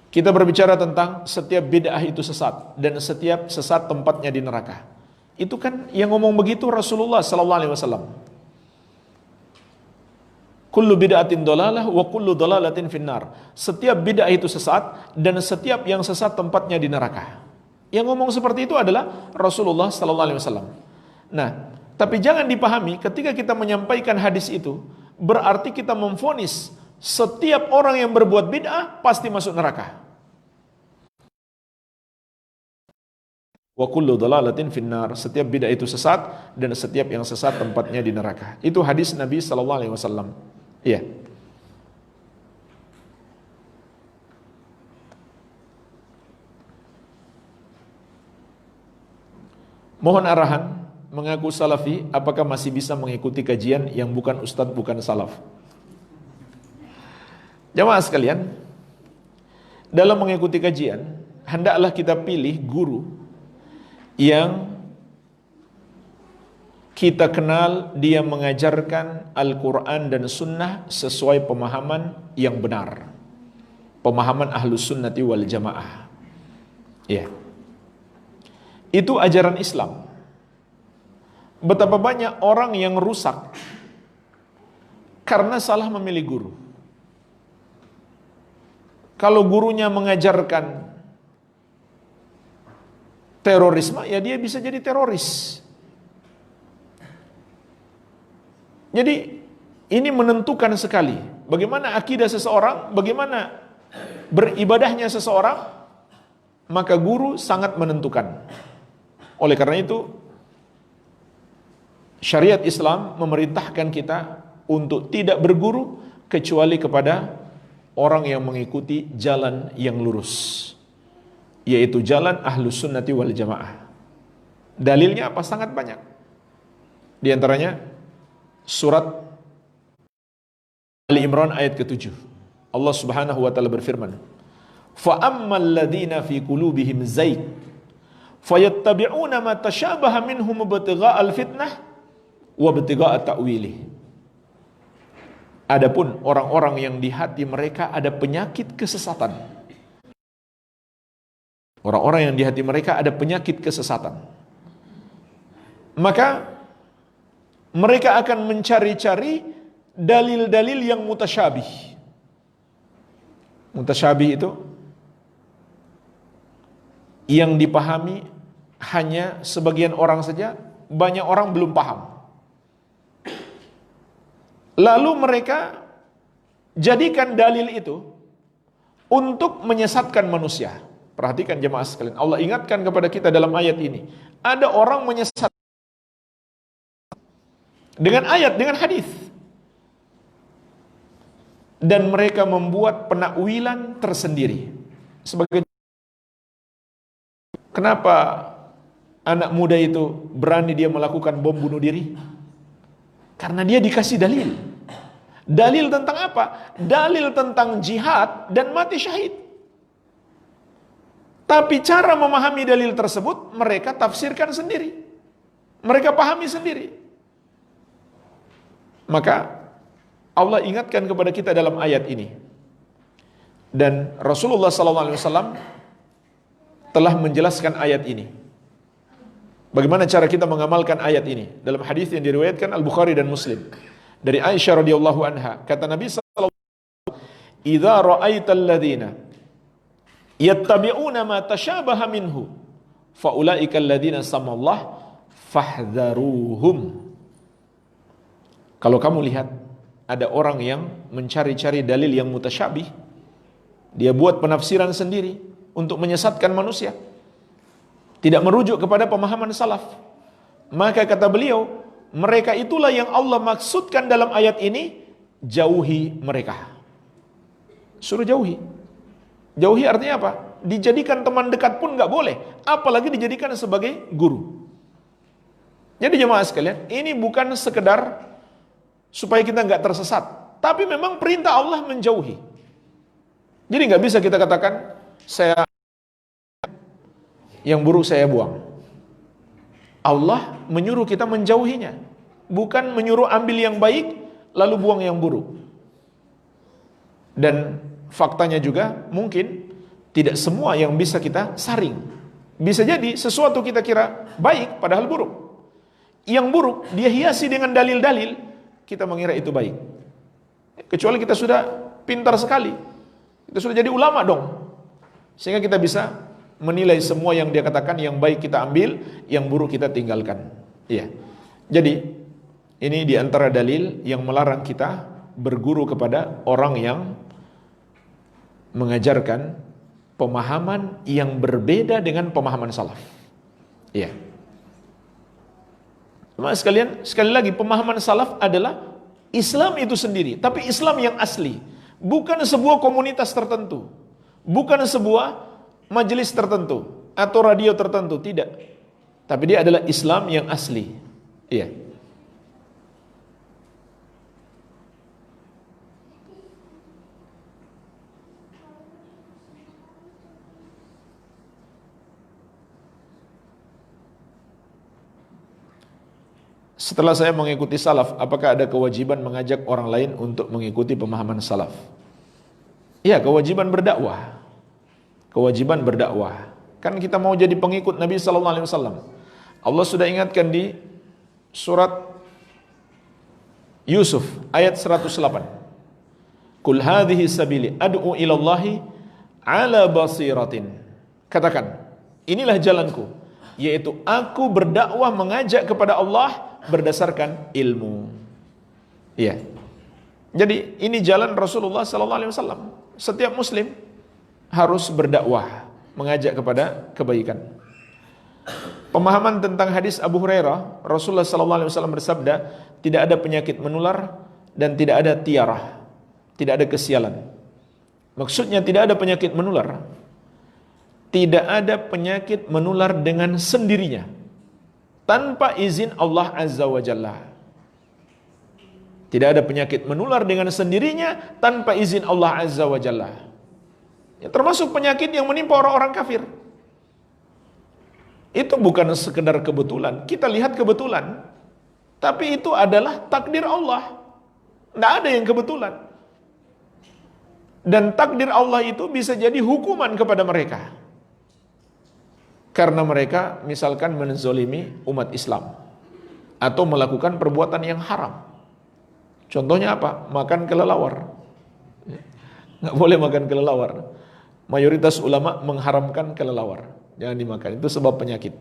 kita berbicara tentang setiap bid'ah itu sesat dan setiap sesat tempatnya di neraka. Itu kan yang ngomong begitu Rasulullah SAW. Kullu bid'atin dolalah wa kullu dolalatin finnar. Setiap bid'ah itu sesat dan setiap yang sesat tempatnya di neraka. Yang ngomong seperti itu adalah Rasulullah SAW. Nah, tapi jangan dipahami ketika kita menyampaikan hadis itu berarti kita memvonis setiap orang yang berbuat bid'ah pasti masuk neraka. Wa kullu dhalalatin finnar. Setiap bid'ah itu sesat dan setiap yang sesat tempatnya di neraka. Itu hadis Nabi SAW. Iya. Mohon arahan, mengaku salafi, apakah masih bisa mengikuti kajian yang bukan ustadz, bukan salaf? Jamaah sekalian, dalam mengikuti kajian, hendaklah kita pilih guru yang kita kenal dia mengajarkan Al-Quran dan Sunnah sesuai pemahaman yang benar, pemahaman Ahlus Sunnati wal Jamaah. Ya. Itu ajaran Islam. Betapa banyak orang yang rusak karena salah memilih guru. Kalau gurunya mengajarkan terorisme, ya dia bisa jadi teroris. Jadi ini menentukan sekali bagaimana akidah seseorang, bagaimana beribadahnya seseorang, maka guru sangat menentukan. Oleh karena itu, syariat Islam memerintahkan kita untuk tidak berguru kecuali kepada orang yang mengikuti jalan yang lurus, yaitu jalan Ahlus Sunnati wal Jamaah. Dalilnya apa? Sangat banyak. Di antaranya surat Ali Imran ayat ke-7. Allah Subhanahu wa taala berfirman, "Fa ammal ladzina fi qulubihim zayg fayattabi'una ma tashabaha minhum ibtigha'al fitnah wa ibtigha'a ta'wilih." Adapun orang-orang yang di hati mereka ada penyakit kesesatan. Orang-orang yang di hati mereka ada penyakit kesesatan. Maka mereka akan mencari-cari dalil-dalil yang mutasyabih. Mutasyabih itu yang dipahami hanya sebagian orang saja, banyak orang belum paham. Lalu mereka jadikan dalil itu untuk menyesatkan manusia. Perhatikan jemaah sekalian, Allah ingatkan kepada kita dalam ayat ini, ada orang menyesat dengan ayat, dengan hadis, dan mereka membuat penakwilan tersendiri. Sebagai kenapa anak muda itu berani dia melakukan bom bunuh diri? Karena dia dikasih dalil. Dalil tentang apa? Dalil tentang jihad dan mati syahid. Tapi cara memahami dalil tersebut mereka tafsirkan sendiri. Mereka pahami sendiri. Maka Allah ingatkan kepada kita dalam ayat ini. Dan Rasulullah SAW telah menjelaskan ayat ini. Bagaimana cara kita mengamalkan ayat ini? Dalam hadis yang diriwayatkan Al-Bukhari dan Muslim dari Aisyah radhiyallahu anha, kata Nabi sallallahu alaihi wasallam, "Idza ra'aital ladzina yattabi'una ma tashabaha minhu, fa ulaikal ladzina samallahu fahdharuhum." Kalau kamu lihat ada orang yang mencari-cari dalil yang mutasyabih, dia buat penafsiran sendiri untuk menyesatkan manusia, tidak merujuk kepada pemahaman salaf, maka kata beliau, mereka itulah yang Allah maksudkan dalam ayat ini, jauhi mereka. Suruh jauhi. Jauhi artinya apa? Dijadikan teman dekat pun nggak boleh, apalagi dijadikan sebagai guru. Jadi jemaah sekalian, ini bukan sekedar supaya kita nggak tersesat, tapi memang perintah Allah menjauhi. Jadi nggak bisa kita katakan, saya yang buruk saya buang. Allah menyuruh kita menjauhinya, bukan menyuruh ambil yang baik lalu buang yang buruk. Dan faktanya juga mungkin tidak semua yang bisa kita saring. Bisa jadi sesuatu kita kira baik padahal buruk. Yang buruk dia hiasi dengan dalil-dalil, kita mengira itu baik. Kecuali kita sudah pintar sekali, kita sudah jadi ulama dong, sehingga kita bisa menilai semua yang dia katakan, yang baik kita ambil, yang buruk kita tinggalkan. Iya. Jadi ini diantara dalil yang melarang kita berguru kepada orang yang mengajarkan pemahaman yang berbeda dengan pemahaman salaf. Iya. Mas sekalian, sekali lagi pemahaman salaf adalah Islam itu sendiri, tapi Islam yang asli, bukan sebuah komunitas tertentu, bukan sebuah majelis tertentu atau radio tertentu, tidak. Tapi dia adalah Islam yang asli. Iya. Setelah saya mengikuti salaf, apakah ada kewajiban mengajak orang lain untuk mengikuti pemahaman salaf? Iya, kewajiban berdakwah. Kewajiban berdakwah. Kan kita mau jadi pengikut Nabi sallallahu alaihi wasallam. Allah sudah ingatkan di surat Yusuf ayat 108. Qul hadhihi sabili ad'u ila Allahi ala basiratin. Katakan, inilah jalanku, yaitu aku berdakwah mengajak kepada Allah berdasarkan ilmu. Iya. Jadi ini jalan Rasulullah sallallahu alaihi wasallam. Setiap muslim harus berdakwah, mengajak kepada kebaikan. Pemahaman tentang hadis Abu Hurairah, Rasulullah SAW bersabda, tidak ada penyakit menular dan tidak ada tiarah, tidak ada kesialan. Maksudnya tidak ada penyakit menular, tidak ada penyakit menular dengan sendirinya, tanpa izin Allah Azza wa Jalla. Tidak ada penyakit menular dengan sendirinya tanpa izin Allah Azza wa Jalla. Ya, termasuk penyakit yang menimpa orang-orang kafir. Itu bukan sekedar kebetulan. Kita lihat kebetulan, tapi itu adalah takdir Allah. Tidak ada yang kebetulan. Dan takdir Allah itu bisa jadi hukuman kepada mereka. Karena mereka misalkan menzolimi umat Islam. Atau melakukan perbuatan yang haram. Contohnya apa? Makan kelelawar. Nggak boleh makan kelelawar. Mayoritas ulama mengharamkan kelelawar. Jangan dimakan, itu sebab penyakit.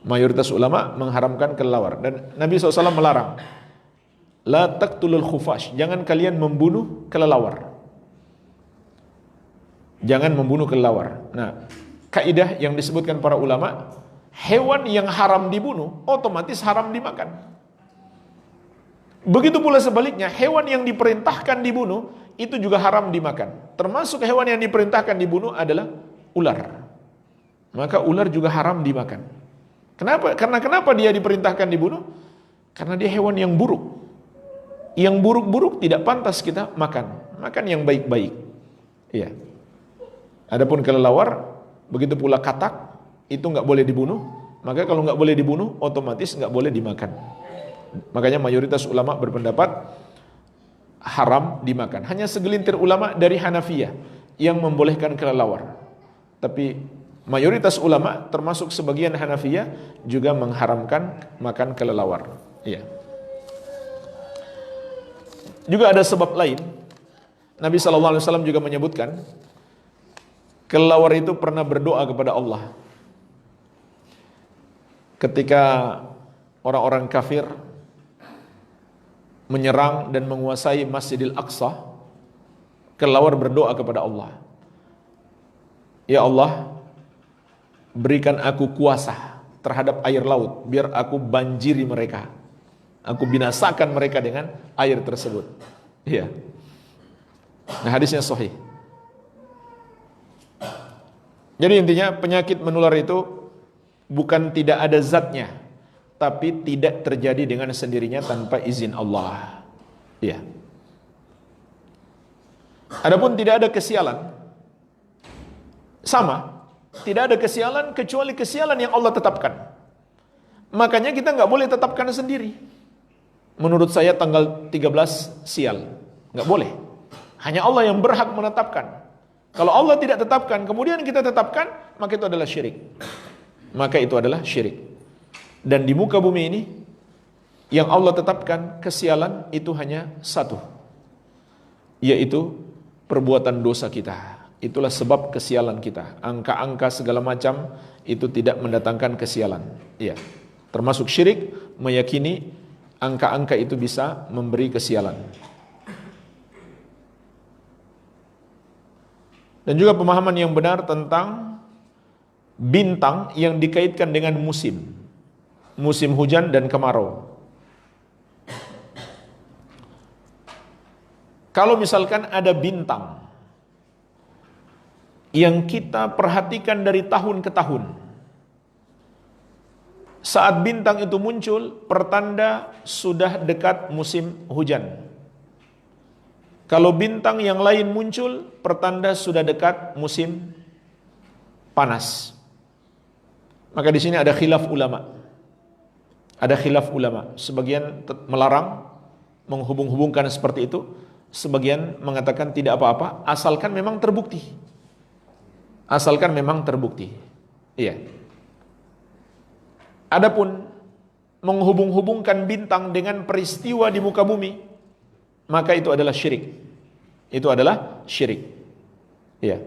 Mayoritas ulama mengharamkan kelelawar. Dan Nabi SAW melarang. La taqtulul khufash. Jangan kalian membunuh kelelawar. Jangan membunuh kelelawar. Nah, kaidah yang disebutkan para ulama, hewan yang haram dibunuh, otomatis haram dimakan. Begitu pula sebaliknya, hewan yang diperintahkan dibunuh, itu juga haram dimakan. Termasuk hewan yang diperintahkan dibunuh adalah ular. Maka ular juga haram dimakan. Kenapa? Karena kenapa dia diperintahkan dibunuh? Karena dia hewan yang buruk. Yang buruk-buruk tidak pantas kita makan. Makan yang baik-baik. Iya. Adapun kelelawar, begitu pula katak, itu nggak boleh dibunuh. Maka kalau nggak boleh dibunuh, otomatis nggak boleh dimakan. Makanya mayoritas ulama berpendapat haram dimakan. Hanya segelintir ulama dari Hanafiyah yang membolehkan kelelawar. Tapi mayoritas ulama termasuk sebagian Hanafiyah juga mengharamkan makan kelelawar. Iya. Juga ada sebab lain. Nabi SAW juga menyebutkan kelelawar itu pernah berdoa kepada Allah. Ketika orang-orang kafir menyerang dan menguasai Masjidil Aqsa, kelelawar berdoa kepada Allah. Ya Allah, berikan aku kuasa terhadap air laut, biar aku banjiri mereka. Aku binasakan mereka dengan air tersebut. Iya. Nah, hadisnya sahih. Jadi intinya penyakit menular itu bukan tidak ada zatnya, tapi tidak terjadi dengan sendirinya tanpa izin Allah. Iya. Adapun tidak ada kesialan, sama. Tidak ada kesialan kecuali kesialan yang Allah tetapkan. Makanya kita nggak boleh tetapkan sendiri. Menurut saya tanggal 13 sial, nggak boleh. Hanya Allah yang berhak menetapkan. Kalau Allah tidak tetapkan, kemudian kita tetapkan, maka itu adalah syirik. Maka itu adalah syirik. Dan di muka bumi ini, yang Allah tetapkan kesialan itu hanya satu, yaitu perbuatan dosa kita. Itulah sebab kesialan kita. Angka-angka segala macam itu tidak mendatangkan kesialan. Iya. Termasuk syirik, meyakini angka-angka itu bisa memberi kesialan. Dan juga pemahaman yang benar tentang bintang yang dikaitkan dengan musim. Musim hujan dan kemarau. Kalau misalkan ada bintang yang kita perhatikan dari tahun ke tahun, saat bintang itu muncul, pertanda sudah dekat musim hujan. Kalau bintang yang lain muncul, pertanda sudah dekat musim panas. Maka di sini ada khilaf ulama. Ada khilaf ulama. Sebagian melarang menghubung-hubungkan seperti itu. Sebagian mengatakan tidak apa-apa, asalkan memang terbukti. Asalkan memang terbukti. Iya. Adapun menghubung-hubungkan bintang dengan peristiwa di muka bumi, maka itu adalah syirik. Itu adalah syirik. Iya.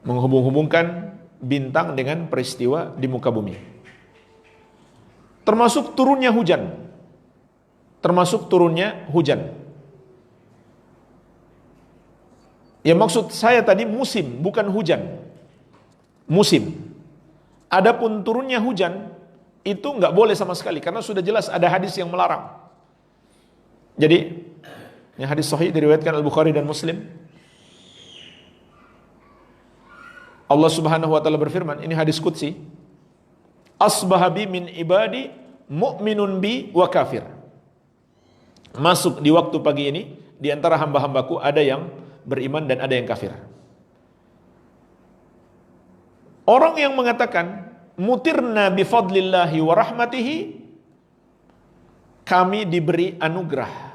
Menghubung-hubungkan bintang dengan peristiwa di muka bumi. Termasuk turunnya hujan. Termasuk turunnya hujan. Ya, maksud saya tadi musim, bukan hujan. Musim. Adapun turunnya hujan itu nggak boleh sama sekali karena sudah jelas ada hadis yang melarang. Jadi, ini hadis sahih diriwayatkan Al-Bukhari dan Muslim. Allah Subhanahu wa taala berfirman, ini hadis qudsi. Asbahabi min ibadi mu'minun bi wa kafir. Masuk di waktu pagi ini, di antara hamba-hambaku ada yang beriman dan ada yang kafir. Orang yang mengatakan mutirna bi fadlillahi wa rahmatihi, kami diberi anugerah,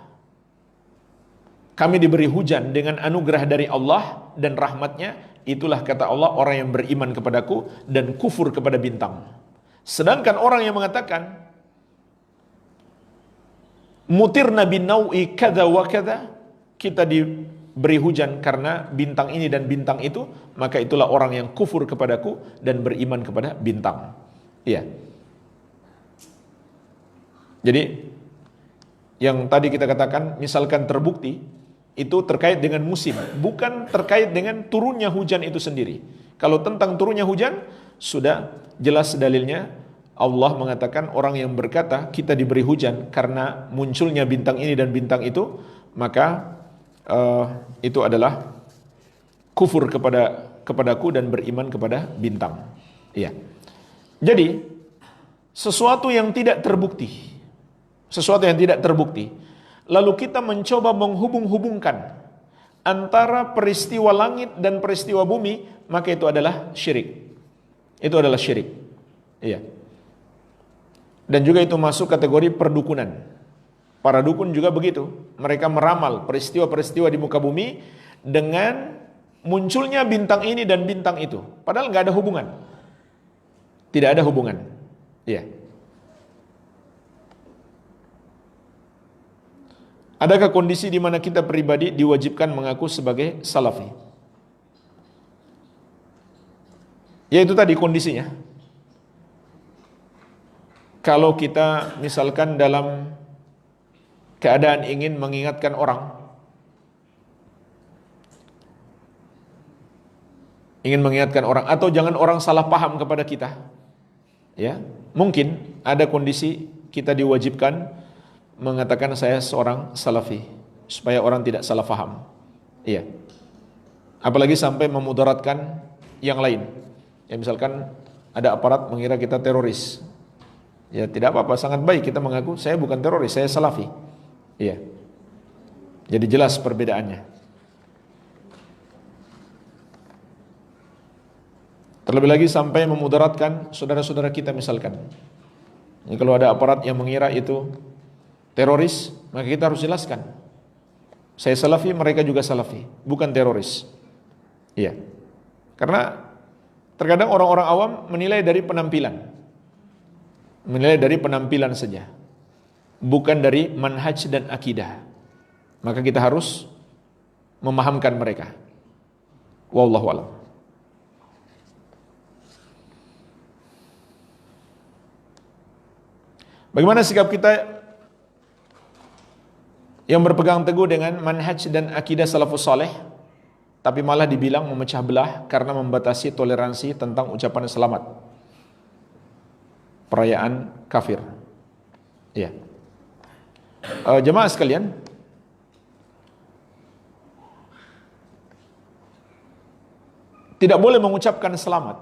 kami diberi hujan dengan anugerah dari Allah dan rahmatnya, itulah kata Allah orang yang beriman kepadaku dan kufur kepada bintang. Sedangkan orang yang mengatakan mutirna bin nau'i kada wa kada, kita diberi hujan karena bintang ini dan bintang itu, maka itulah orang yang kufur kepadaku dan beriman kepada bintang. Iya. Jadi yang tadi kita katakan misalkan terbukti itu terkait dengan musim, bukan terkait dengan turunnya hujan itu sendiri. Kalau tentang turunnya hujan sudah jelas dalilnya. Allah mengatakan orang yang berkata kita diberi hujan karena munculnya bintang ini dan bintang itu, maka itu adalah kufur kepadaku dan beriman kepada bintang. Iya. Jadi sesuatu yang tidak terbukti, lalu kita mencoba menghubung-hubungkan antara peristiwa langit dan peristiwa bumi, maka itu adalah syirik. Itu adalah syirik. Iya. Dan juga itu masuk kategori perdukunan. Para dukun juga begitu. Mereka meramal peristiwa-peristiwa di muka bumi dengan munculnya bintang ini dan bintang itu. Padahal nggak ada hubungan. Tidak ada hubungan. Iya. Adakah kondisi di mana kita pribadi diwajibkan mengaku sebagai salafi? Ya itu tadi kondisinya. Kalau kita misalkan dalam keadaan ingin mengingatkan orang, atau jangan orang salah paham kepada kita, ya mungkin ada kondisi kita diwajibkan mengatakan saya seorang salafi supaya orang tidak salah paham. Iya. Apalagi sampai memudaratkan yang lain. Ya misalkan ada aparat mengira kita teroris. Ya tidak apa-apa, sangat baik kita mengaku saya bukan teroris, saya salafi. Iya. Jadi jelas perbedaannya. Terlebih lagi sampai memudaratkan saudara-saudara kita misalkan. Jadi kalau ada aparat yang mengira itu teroris, maka kita harus jelaskan. Saya salafi, mereka juga salafi, bukan teroris. Iya. Karena terkadang orang-orang awam menilai dari penampilan. Menilai dari penampilan saja, bukan dari manhaj dan akidah. Maka kita harus memahamkan mereka. Wallahu a'lam. Bagaimana sikap kita yang berpegang teguh dengan manhaj dan akidah salafus saleh, tapi malah dibilang memecah belah karena membatasi toleransi tentang ucapan selamat perayaan kafir. Ya. Jemaah sekalian, tidak boleh mengucapkan selamat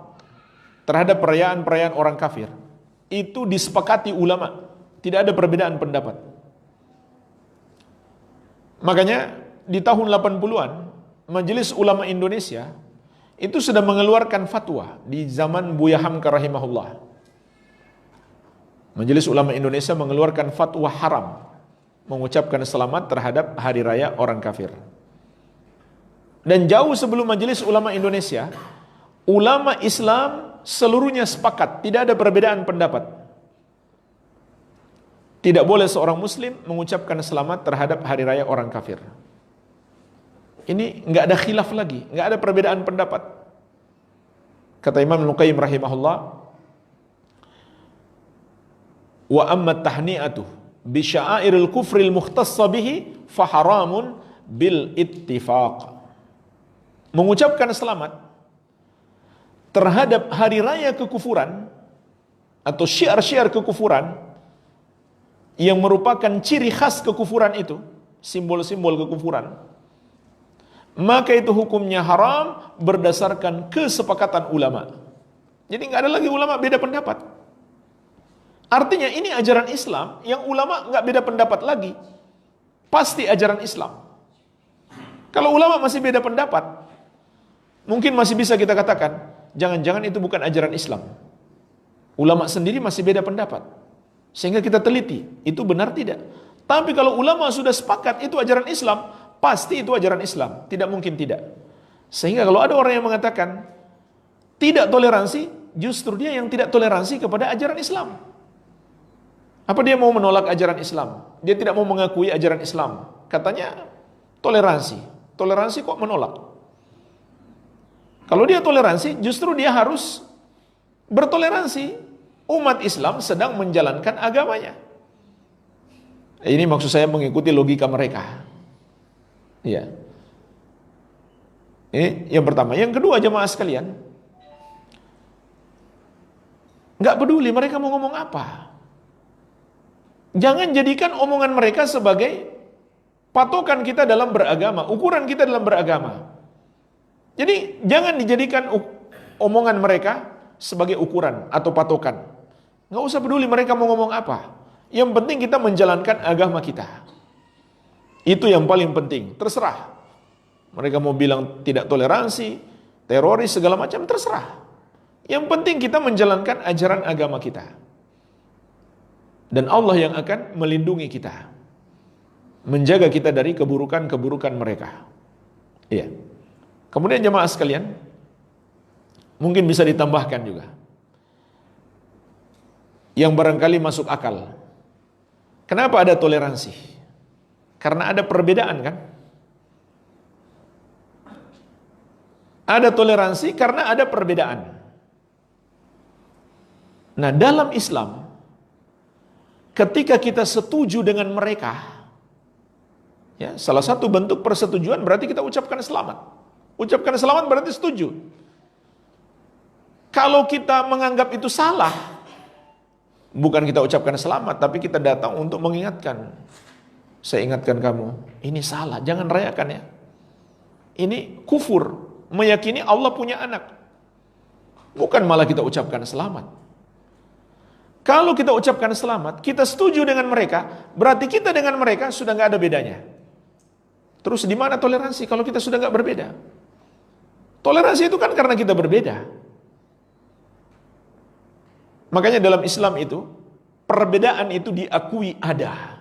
terhadap perayaan-perayaan orang kafir. Itu disepakati ulama, tidak ada perbedaan pendapat. Makanya di tahun 80-an Majelis Ulama Indonesia itu sudah mengeluarkan fatwa di zaman Buya Hamka rahimahullah. Majelis Ulama Indonesia mengeluarkan fatwa haram mengucapkan selamat terhadap hari raya orang kafir. Dan jauh sebelum Majelis Ulama Indonesia, ulama Islam seluruhnya sepakat, tidak ada perbedaan pendapat. Tidak boleh seorang muslim mengucapkan selamat terhadap hari raya orang kafir. Ini nggak ada khilaf lagi, nggak ada perbedaan pendapat. Kata Imam Al-Qayyim rahimahullah, wa amma tahni'atu bi sya'airil kufril mukhtassa bihi fa haramun bil ittifaq. Mengucapkan selamat terhadap hari raya kekufuran atau syiar-syiar kekufuran yang merupakan ciri khas kekufuran itu, simbol-simbol kekufuran, maka itu hukumnya haram berdasarkan kesepakatan ulama. Jadi nggak ada lagi ulama beda pendapat. Artinya ini ajaran Islam yang ulama nggak beda pendapat lagi. Pasti ajaran Islam. Kalau ulama masih beda pendapat, mungkin masih bisa kita katakan, jangan-jangan itu bukan ajaran Islam. Ulama sendiri masih beda pendapat. Sehingga kita teliti, itu benar tidak? Tapi kalau ulama sudah sepakat itu ajaran Islam, pasti itu ajaran Islam. Tidak mungkin tidak. Sehingga kalau ada orang yang mengatakan tidak toleransi, justru dia yang tidak toleransi kepada ajaran Islam. Apa dia mau menolak ajaran Islam? Dia tidak mau mengakui ajaran Islam. Katanya toleransi. Toleransi kok menolak? Kalau dia toleransi, justru dia harus bertoleransi. Umat Islam sedang menjalankan agamanya. Ini maksud saya mengikuti logika mereka. Iya. Ini yang pertama. Yang kedua, jemaah sekalian, nggak peduli mereka mau ngomong apa. Jangan jadikan omongan mereka sebagai patokan kita dalam beragama, ukuran kita dalam beragama. Jadi jangan dijadikan omongan mereka sebagai ukuran atau patokan. Nggak usah peduli mereka mau ngomong apa. Yang penting kita menjalankan agama kita. Itu yang paling penting. Terserah. Mereka mau bilang tidak toleransi, teroris, segala macam, terserah. Yang penting kita menjalankan ajaran agama kita. Dan Allah yang akan melindungi kita, menjaga kita dari keburukan-keburukan mereka. Iya. Kemudian jemaah sekalian, mungkin bisa ditambahkan juga yang barangkali masuk akal. Kenapa ada toleransi? Karena ada perbedaan kan? Ada toleransi karena ada perbedaan. Nah, dalam Islam, ketika kita setuju dengan mereka, ya, salah satu bentuk persetujuan berarti kita ucapkan selamat. Ucapkan selamat berarti setuju. Kalau kita menganggap itu salah, bukan kita ucapkan selamat, tapi kita datang untuk mengingatkan. Saya ingatkan kamu, ini salah, jangan rayakan ya. Ini kufur, meyakini Allah punya anak. Bukan malah kita ucapkan selamat. Kalau kita ucapkan selamat, kita setuju dengan mereka, berarti kita dengan mereka sudah nggak ada bedanya. Terus di mana toleransi kalau kita sudah nggak berbeda? Toleransi itu kan karena kita berbeda. Makanya dalam Islam itu, perbedaan itu diakui ada.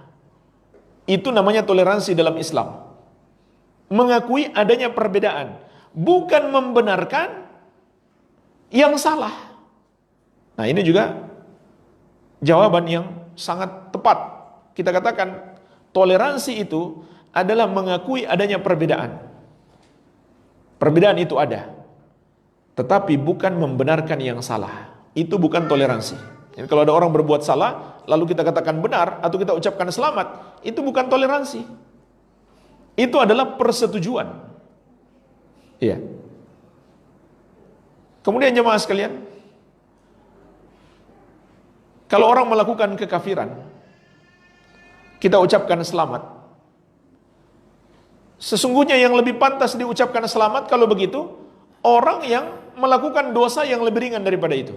Itu namanya toleransi dalam Islam. Mengakui adanya perbedaan, bukan membenarkan yang salah. Nah, ini juga jawaban yang sangat tepat. Kita katakan toleransi itu adalah mengakui adanya perbedaan. Perbedaan itu ada, tetapi bukan membenarkan yang salah. Itu bukan toleransi. Jadi kalau ada orang berbuat salah, lalu kita katakan benar atau kita ucapkan selamat, itu bukan toleransi. Itu adalah persetujuan. Iya. Kemudian jemaah sekalian, kalau orang melakukan kekafiran, kita ucapkan selamat. Sesungguhnya yang lebih pantas diucapkan selamat kalau begitu, orang yang melakukan dosa yang lebih ringan daripada itu.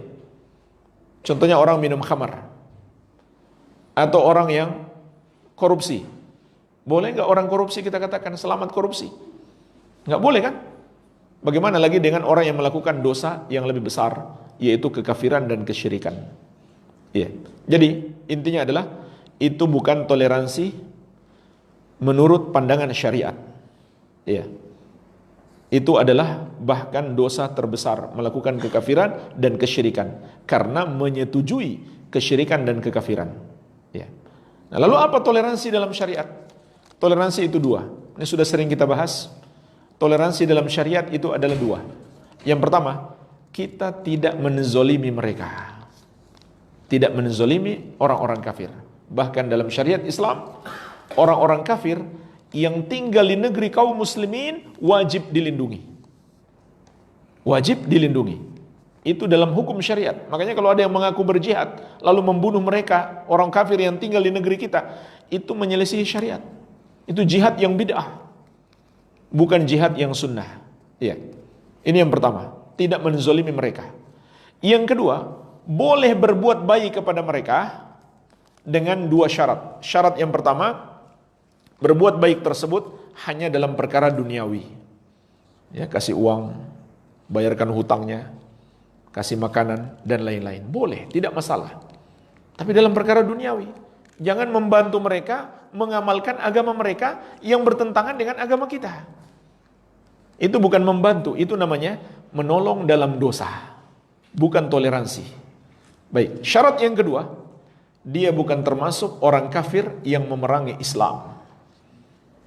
Contohnya orang minum khamar, atau orang yang korupsi. Boleh nggak orang korupsi kita katakan selamat korupsi? Nggak boleh kan? Bagaimana lagi dengan orang yang melakukan dosa yang lebih besar, yaitu kekafiran dan kesyirikan? Iya. Jadi intinya adalah itu bukan toleransi menurut pandangan syariat. Iya. Itu adalah bahkan dosa terbesar, melakukan kekafiran dan kesyirikan karena menyetujui kesyirikan dan kekafiran. Ya. Nah, lalu apa toleransi dalam syariat? Toleransi itu dua. Ini sudah sering kita bahas. Toleransi dalam syariat itu adalah dua. Yang pertama, kita tidak menzolimi mereka. Tidak menzolimi orang-orang kafir. Bahkan dalam syariat Islam, orang-orang kafir yang tinggal di negeri kaum muslimin wajib dilindungi. Wajib dilindungi. Itu dalam hukum syariat. Makanya kalau ada yang mengaku berjihad lalu membunuh mereka, orang kafir yang tinggal di negeri kita, itu menyelisihi syariat. Itu jihad yang bid'ah, bukan jihad yang sunnah. Ya. Ini yang pertama, tidak menzolimi mereka. Yang kedua, boleh berbuat baik kepada mereka dengan dua syarat. Syarat yang pertama, berbuat baik tersebut hanya dalam perkara duniawi. Ya, kasih uang, bayarkan hutangnya, kasih makanan dan lain-lain. Boleh, tidak masalah. Tapi dalam perkara duniawi, jangan membantu mereka mengamalkan agama mereka yang bertentangan dengan agama kita. Itu bukan membantu, itu namanya menolong dalam dosa, bukan toleransi. Baik, syarat yang kedua, dia bukan termasuk orang kafir yang memerangi Islam.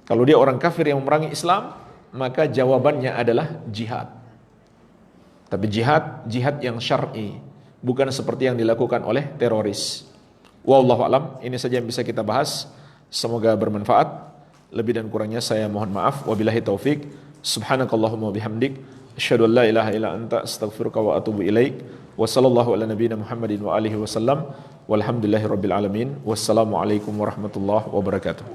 Kalau dia orang kafir yang memerangi Islam, maka jawabannya adalah jihad. Tapi jihad yang syar'i, bukan seperti yang dilakukan oleh teroris. Wallahu a'lam, ini saja yang bisa kita bahas. Semoga bermanfaat. Lebih dan kurangnya saya mohon maaf. Wabillahi taufik. Subhanakallahumma bihamdik, asyhadu an la ilaha illa anta, astaghfiruka wa atubu ilaik. Wa sallallahu ala nabiyyina Muhammadin wa alihi wasallam. Walhamdulillahirabbil alamin. Wassalamualaikum warahmatullahi wabarakatuh.